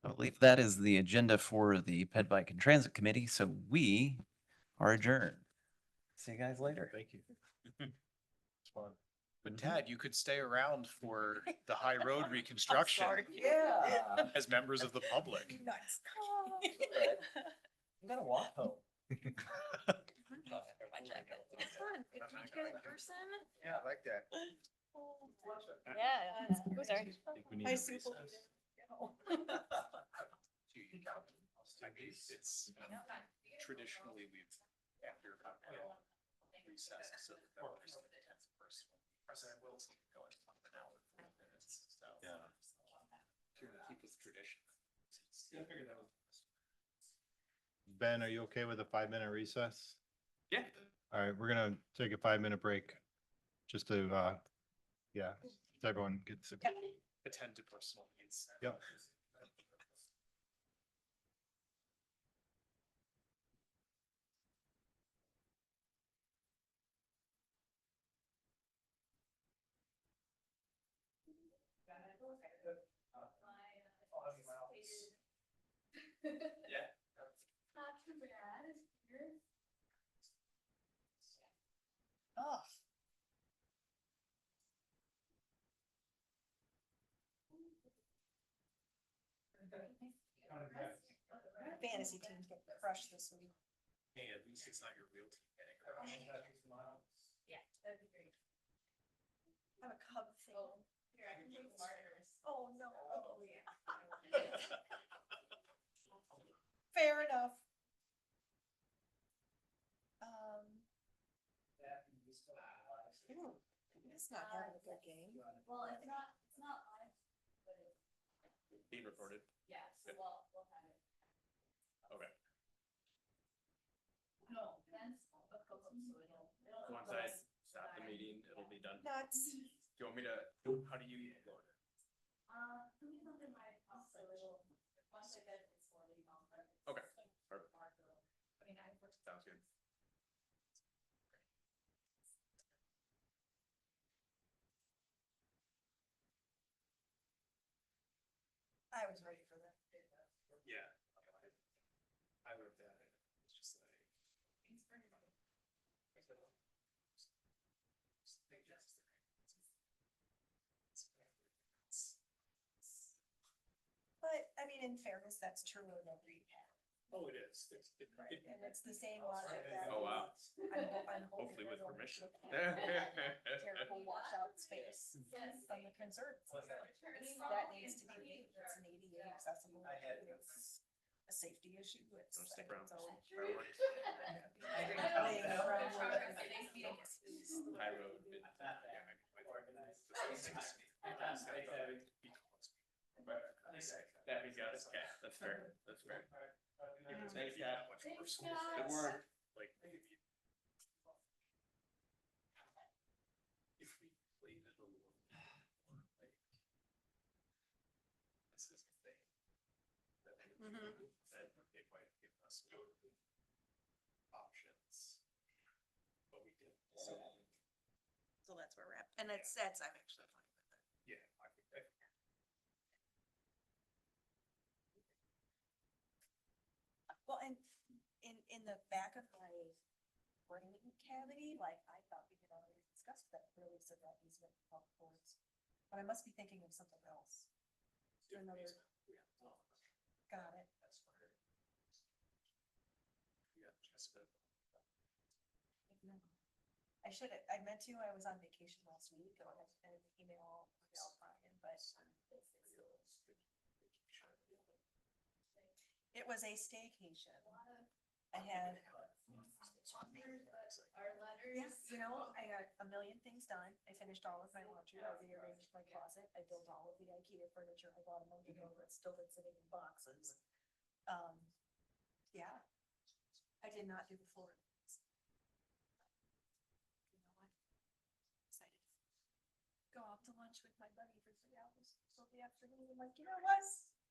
I believe that is the agenda for the Ped Bike and Transit Committee, so we are adjourned. See you guys later. Thank you. It's fun. But Tad, you could stay around for the high road reconstruction Yeah. as members of the public. Nice. I'm gonna walk home. It's fun. If you get in person. Yeah, I like that. Yeah. Oh, sorry. Hi, Sue. It's traditionally we've after recess, so President Wilson going up an hour, 40 minutes, so. Yeah. To keep with tradition. Ben, are you okay with a 5-minute recess? Yeah. All right, we're gonna take a 5-minute break just to, yeah, so everyone gets. Attend to personal needs. Yep. Yeah. Not too bad. Oh. Fantasy teams get crushed this week. Hey, at least it's not your real team getting crushed. Yeah, that'd be great. I have a Cub thing. Here, I can take martyrs. Oh, no. Oh, yeah. Fair enough. It's not having a good game. Well, it's not live, but it's, Being recorded. yeah, so we'll have it. Okay. No, Ben's a coach, so it'll. Once I stop the meeting, it'll be done. Nuts. Do you want me to, how do you? Let me look at my, also, once I get it, it's for the, Okay, perfect. Putting I work. Sounds good. was ready for that. Yeah. I wrote that. It's just like. But, I mean, in fairness, that's true of every path. Oh, it is. Right, and it's the same logic that. Oh, wow. I'm Hopefully with hoping permission. Careful washout space from the conservancy. That needs to be, it's an ADA accessible, it's a safety issue, it's. Wanna stick around? it's all- Groundwork? Laying the groundwork. High road. That we got. Okay, that's fair. That's fair. Thanks, Scott. Good work. Like. If we played it a little more like. This is the thing. That it might give us good options. But we did. So that's where we're at, and I'm actually fine with it. Yeah, I think that. Well, and in the back of my brain cavity, like, I thought we had already discussed that release of that easement of boards. But I must be thinking of something else. Another, got it. Yeah, Jessica. I meant to, I was on vacation last week, and I had an email Brian, but. It was a staycation. I had. Our letters. Yeah, you know, I got a million things done. I finished all of my laundry. I rearranged my closet. I built all of the IKEA furniture I bought a month ago that's still been sitting in boxes. Yeah. I did not do the floor. You know what? Excited. Go out to lunch with my buddy for 3 hours till the afternoon. I'm like, you know what?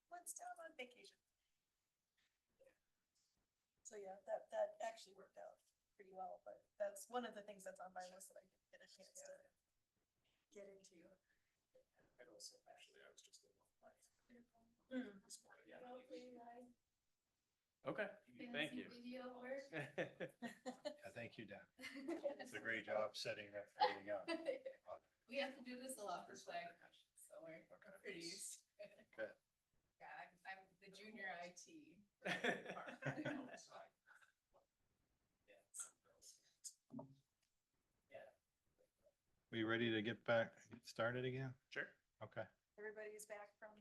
Let's do it on vacation. So yeah, that actually worked out pretty well, but that's one of the things that's on my list that I didn't get a chance to get into. I'd also, actually, I was just in one. Mm. This morning. Hopefully, Okay, thank you. Video work. Yeah, thank you, Dan. It's a great job setting everything up. We have to do this a lot for flag questions, so we're pretty used to it. Good. Yeah, I'm the junior IT. We ready to get started again? Sure. Okay. Everybody's back from.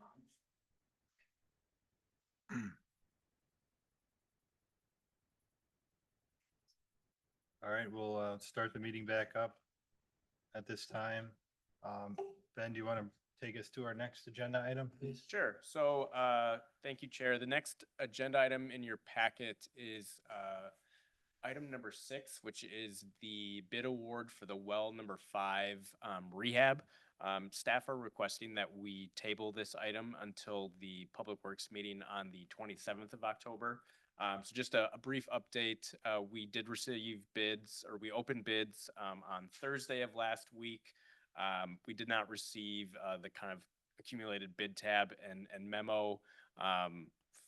All right, we'll start the meeting back up at this time. Ben, do you want to take us to our next agenda item, please? Sure. So, thank you, Chair. The next agenda item in your packet is, item number 6, which is the bid award for the well number 5, rehab. Staff are requesting that we table this item until the Public Works meeting on the 27th of October. So just a brief update, we did receive bids, or we opened bids, on Thursday of last week. We did not receive, the kind of accumulated bid tab and memo,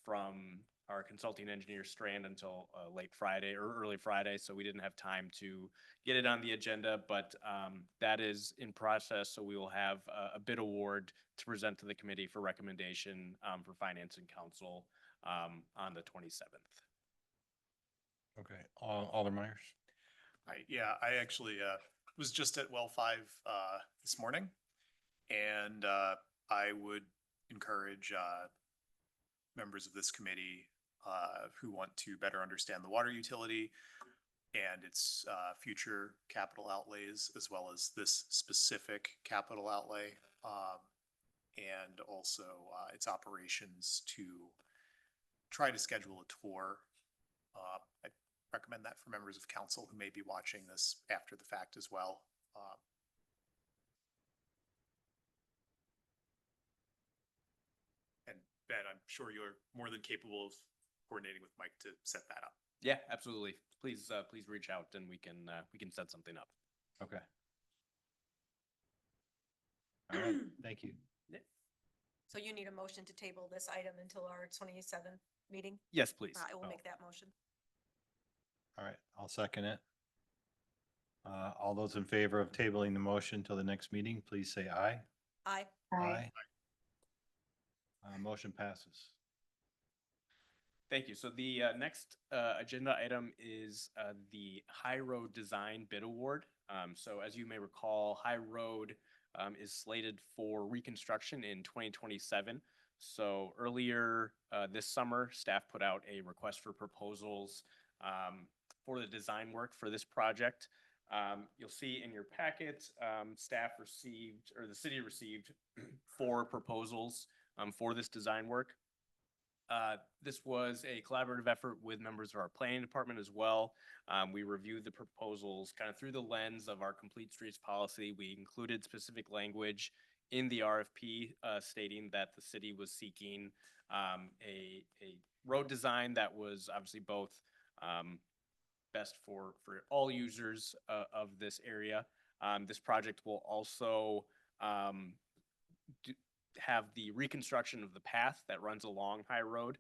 from our consulting engineer Strand until, late Friday or early Friday. So we didn't have time to get it on the agenda, but, that is in process. So we will have a bid award to present to the committee for recommendation, for Finance and Council, on the 27th. Okay, Alder Myers. I actually was just at well 5 this morning, and I would encourage members of this committee who want to better understand the water utility and its future capital outlays, as well as this specific capital outlay, and also its operations, to try to schedule a tour. I recommend that for members of council who may be watching this after the fact as well. And Ben, I'm sure you're more than capable of coordinating with Mike to set that up. Yeah, absolutely. Please, please reach out and we can set something up. Okay. All right, thank you. So you need a motion to table this item until our 27th meeting? Yes, please. I will Oh. make that motion. All right, I'll second it. All those in favor of tabling the motion till the next meeting, please say aye. Aye. Aye. Motion passes. Thank you. So the next agenda item is the High Road Design Bid Award. So as you may recall, High Road is slated for reconstruction in 2027. So earlier this summer, staff put out a request for proposals for the design work for this project. You'll see in your packet, staff received, or the city received 4 proposals for this design work. This was a collaborative effort with members of our planning department as well. We reviewed the proposals kind of through the lens of our complete streets policy. We included specific language in the RFP stating that the city was seeking a road design that was obviously both best for all users of this area. This project will also have the reconstruction of the path that runs along High Road.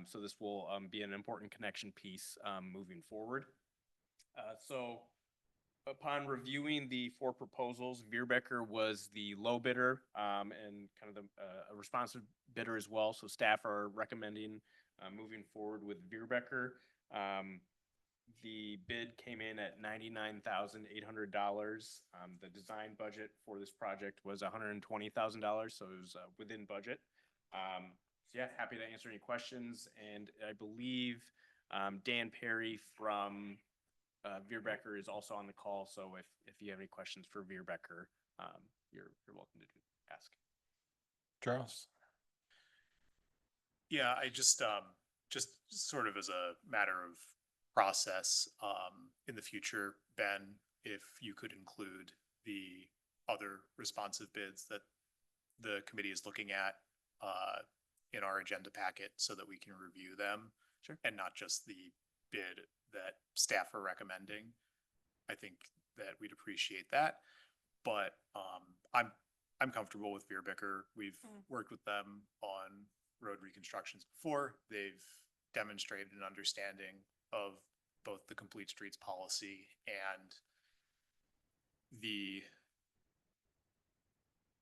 So this will be an important connection piece moving forward. So upon reviewing the 4 proposals, Veerbecker was the low bidder and kind of the a responsive bidder as well. So staff are recommending moving forward with Veerbecker. The bid came in at $99,800. The design budget for this project was $120,000, so it was within budget. So yeah, happy to answer any questions. And I believe Dan Perry from Veerbecker is also on the call. So if you have any questions for Veerbecker, you're welcome to ask. Charles? Yeah, I just sort of as a matter of process, in the future, Ben, if you could include the other responsive bids that the committee is looking at, in our agenda packet so that we can review them. Sure. And not just the bid that staff are recommending. I think that we'd appreciate that, but, I'm comfortable with Veerbecker. We've worked with them on road reconstructions before. They've demonstrated an understanding of both the complete streets policy and the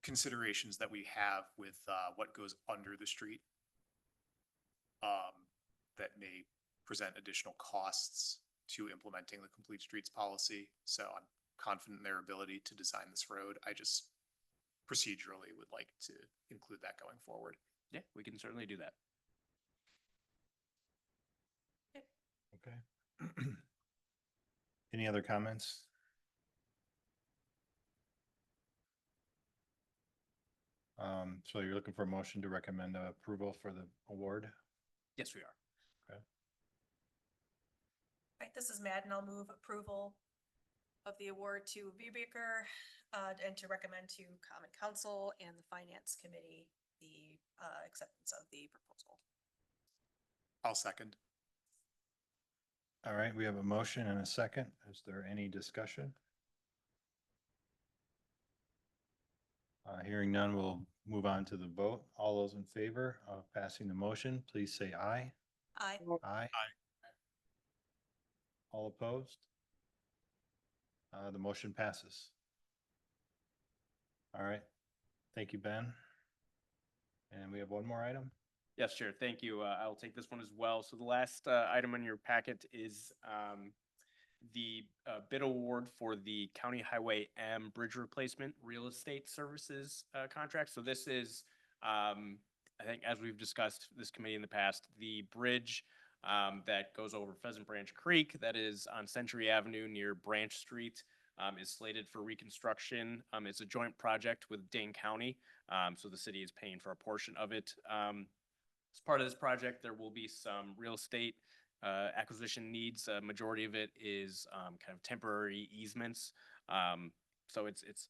considerations that we have with what goes under the street that may present additional costs to implementing the complete streets policy. So I'm confident in their ability to design this road. I just procedurally would like to include that going forward. Yeah, we can certainly do that. Okay. Any other comments? So you're looking for a motion to recommend approval for the award? Yes, we are. Okay. Right, this is Madden. I'll move approval of the award to Veerbecker and to recommend to Common Council and the Finance Committee the acceptance of the proposal. I'll second. All right, we have a motion and a second. Is there any discussion? Hearing none, we'll move on to the vote. All those in favor of passing the motion, please say aye. Aye. Aye. All opposed? The motion passes. All right. Thank you, Ben. And we have one more item. Yes, sure. Thank you. I'll take this one as well. So the last item on your packet is the bid award for the County Highway M Bridge Replacement Real Estate Services contract. So this is, I think as we've discussed this committee in the past, the bridge that goes over Pheasant Branch Creek that is on Century Avenue near Branch Street is slated for reconstruction. It's a joint project with Dane County, so the city is paying for a portion of it. As part of this project, there will be some real estate acquisition needs. A majority of it is kind of temporary easements. So it's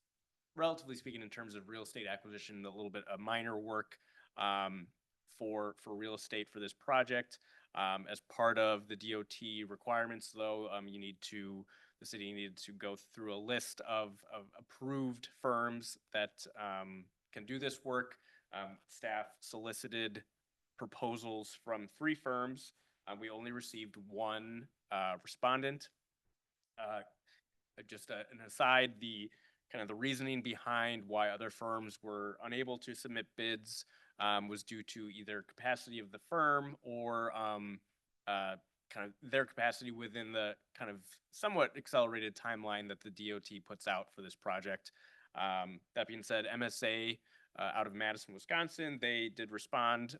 relatively speaking in terms of real estate acquisition, a little bit of minor work for real estate for this project. As part of the DOT requirements, though, the city needed to go through a list of approved firms that can do this work. Staff solicited proposals from 3 firms. We only received 1 respondent. Just an aside, the kind of the reasoning behind why other firms were unable to submit bids was due to either capacity of the firm or kind of their capacity within the kind of somewhat accelerated timeline that the DOT puts out for this project. That being said, MSA out of Madison, Wisconsin, they did respond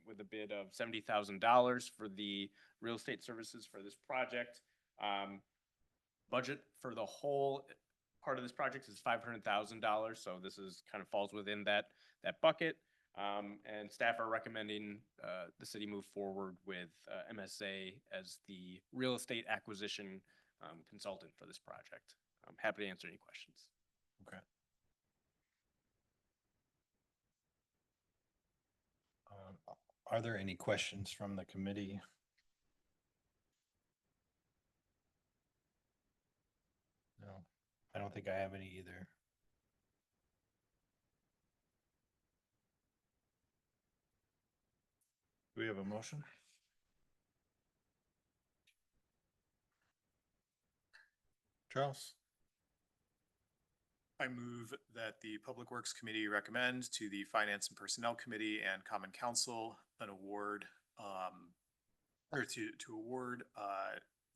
with a bid of $70,000 for the real estate services for this project. Budget for the whole part of this project is $500,000, so this is kind of falls within that bucket. And staff are recommending the city move forward with MSA as the real estate acquisition consultant for this project. I'm happy to answer any questions. Okay. Are there any questions from the committee? No, I don't think I have any either. Do we have a motion? Charles? I move that the Public Works Committee recommend to the Finance and Personnel Committee and Common Council an award, or to award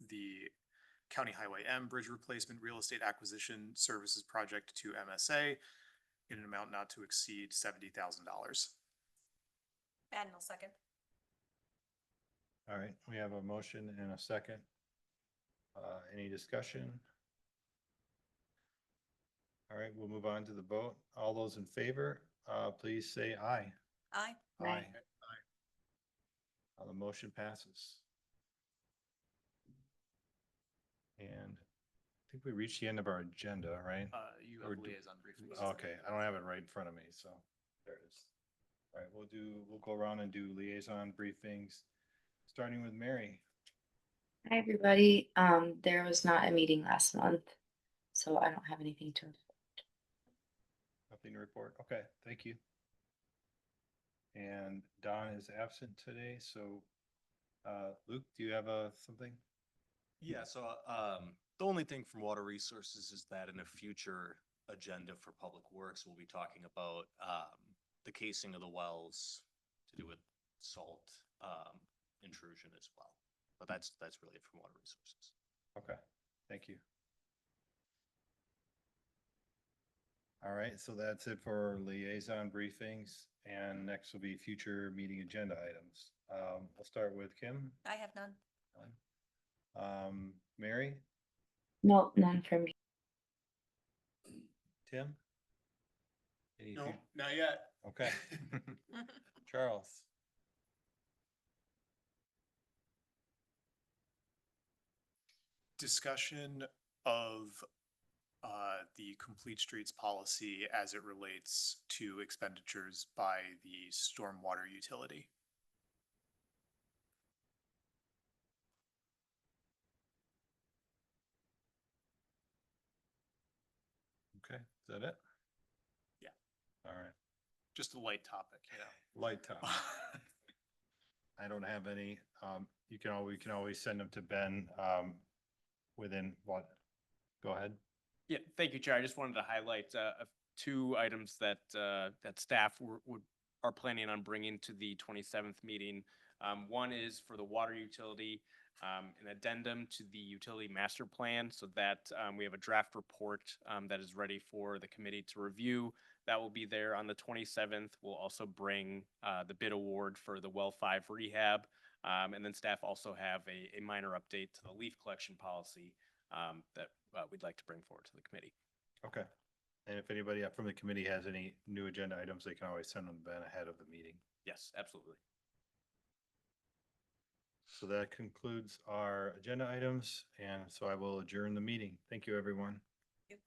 the County Highway M Bridge Replacement Real Estate Acquisition Services Project to MSA in an amount not to exceed $70,000. Madden will second. All right, we have a motion and a second. Any discussion? All right, we'll move on to the vote. All those in favor, please say aye. Aye. Aye. The motion passes. And I think we reached the end of our agenda, right? You Or have do- liaison briefings. Okay, I don't have it right in front of me, so there it is. All right, we'll go around and do liaison briefings, starting with Mary. Hi, everybody. There was not a meeting last month, so I don't have anything to. Nothing to report. Okay, thank you. And Don is absent today, so Luke, do you have something? Yeah, so the only thing from Water Resources is that in a future agenda for Public Works, we'll be talking about the casing of the wells to do with salt intrusion as well. But that's really it from Water Resources. Okay, thank you. All right, so that's it for liaison briefings, and next will be future meeting agenda items. I'll start with Kim. I have none. Mary, No, none from me. Tim? Any No, fut- not yet. Okay. Charles? Discussion of the complete streets policy as it relates to expenditures by the stormwater utility. Okay, is that it? Yeah. All right, Just a light topic, you know. light topic. I don't have any. We can always send them to Ben within what? Go ahead. Yeah, thank you, Chair. I just wanted to highlight 2 items that that staff are planning on bringing to the 27th meeting. One is for the water utility, an addendum to the utility master plan, so that we have a draft report that is ready for the committee to review. That will be there on the 27th. We'll also bring the bid award for the well 5 rehab. And then staff also have a minor update to the leaf collection policy that we'd like to bring forward to the committee. Okay. And if anybody from the committee has any new agenda items, they can always send them to Ben ahead of the meeting. Yes, absolutely. So that concludes our agenda items, and so I will adjourn the meeting. Thank you, everyone. Yep.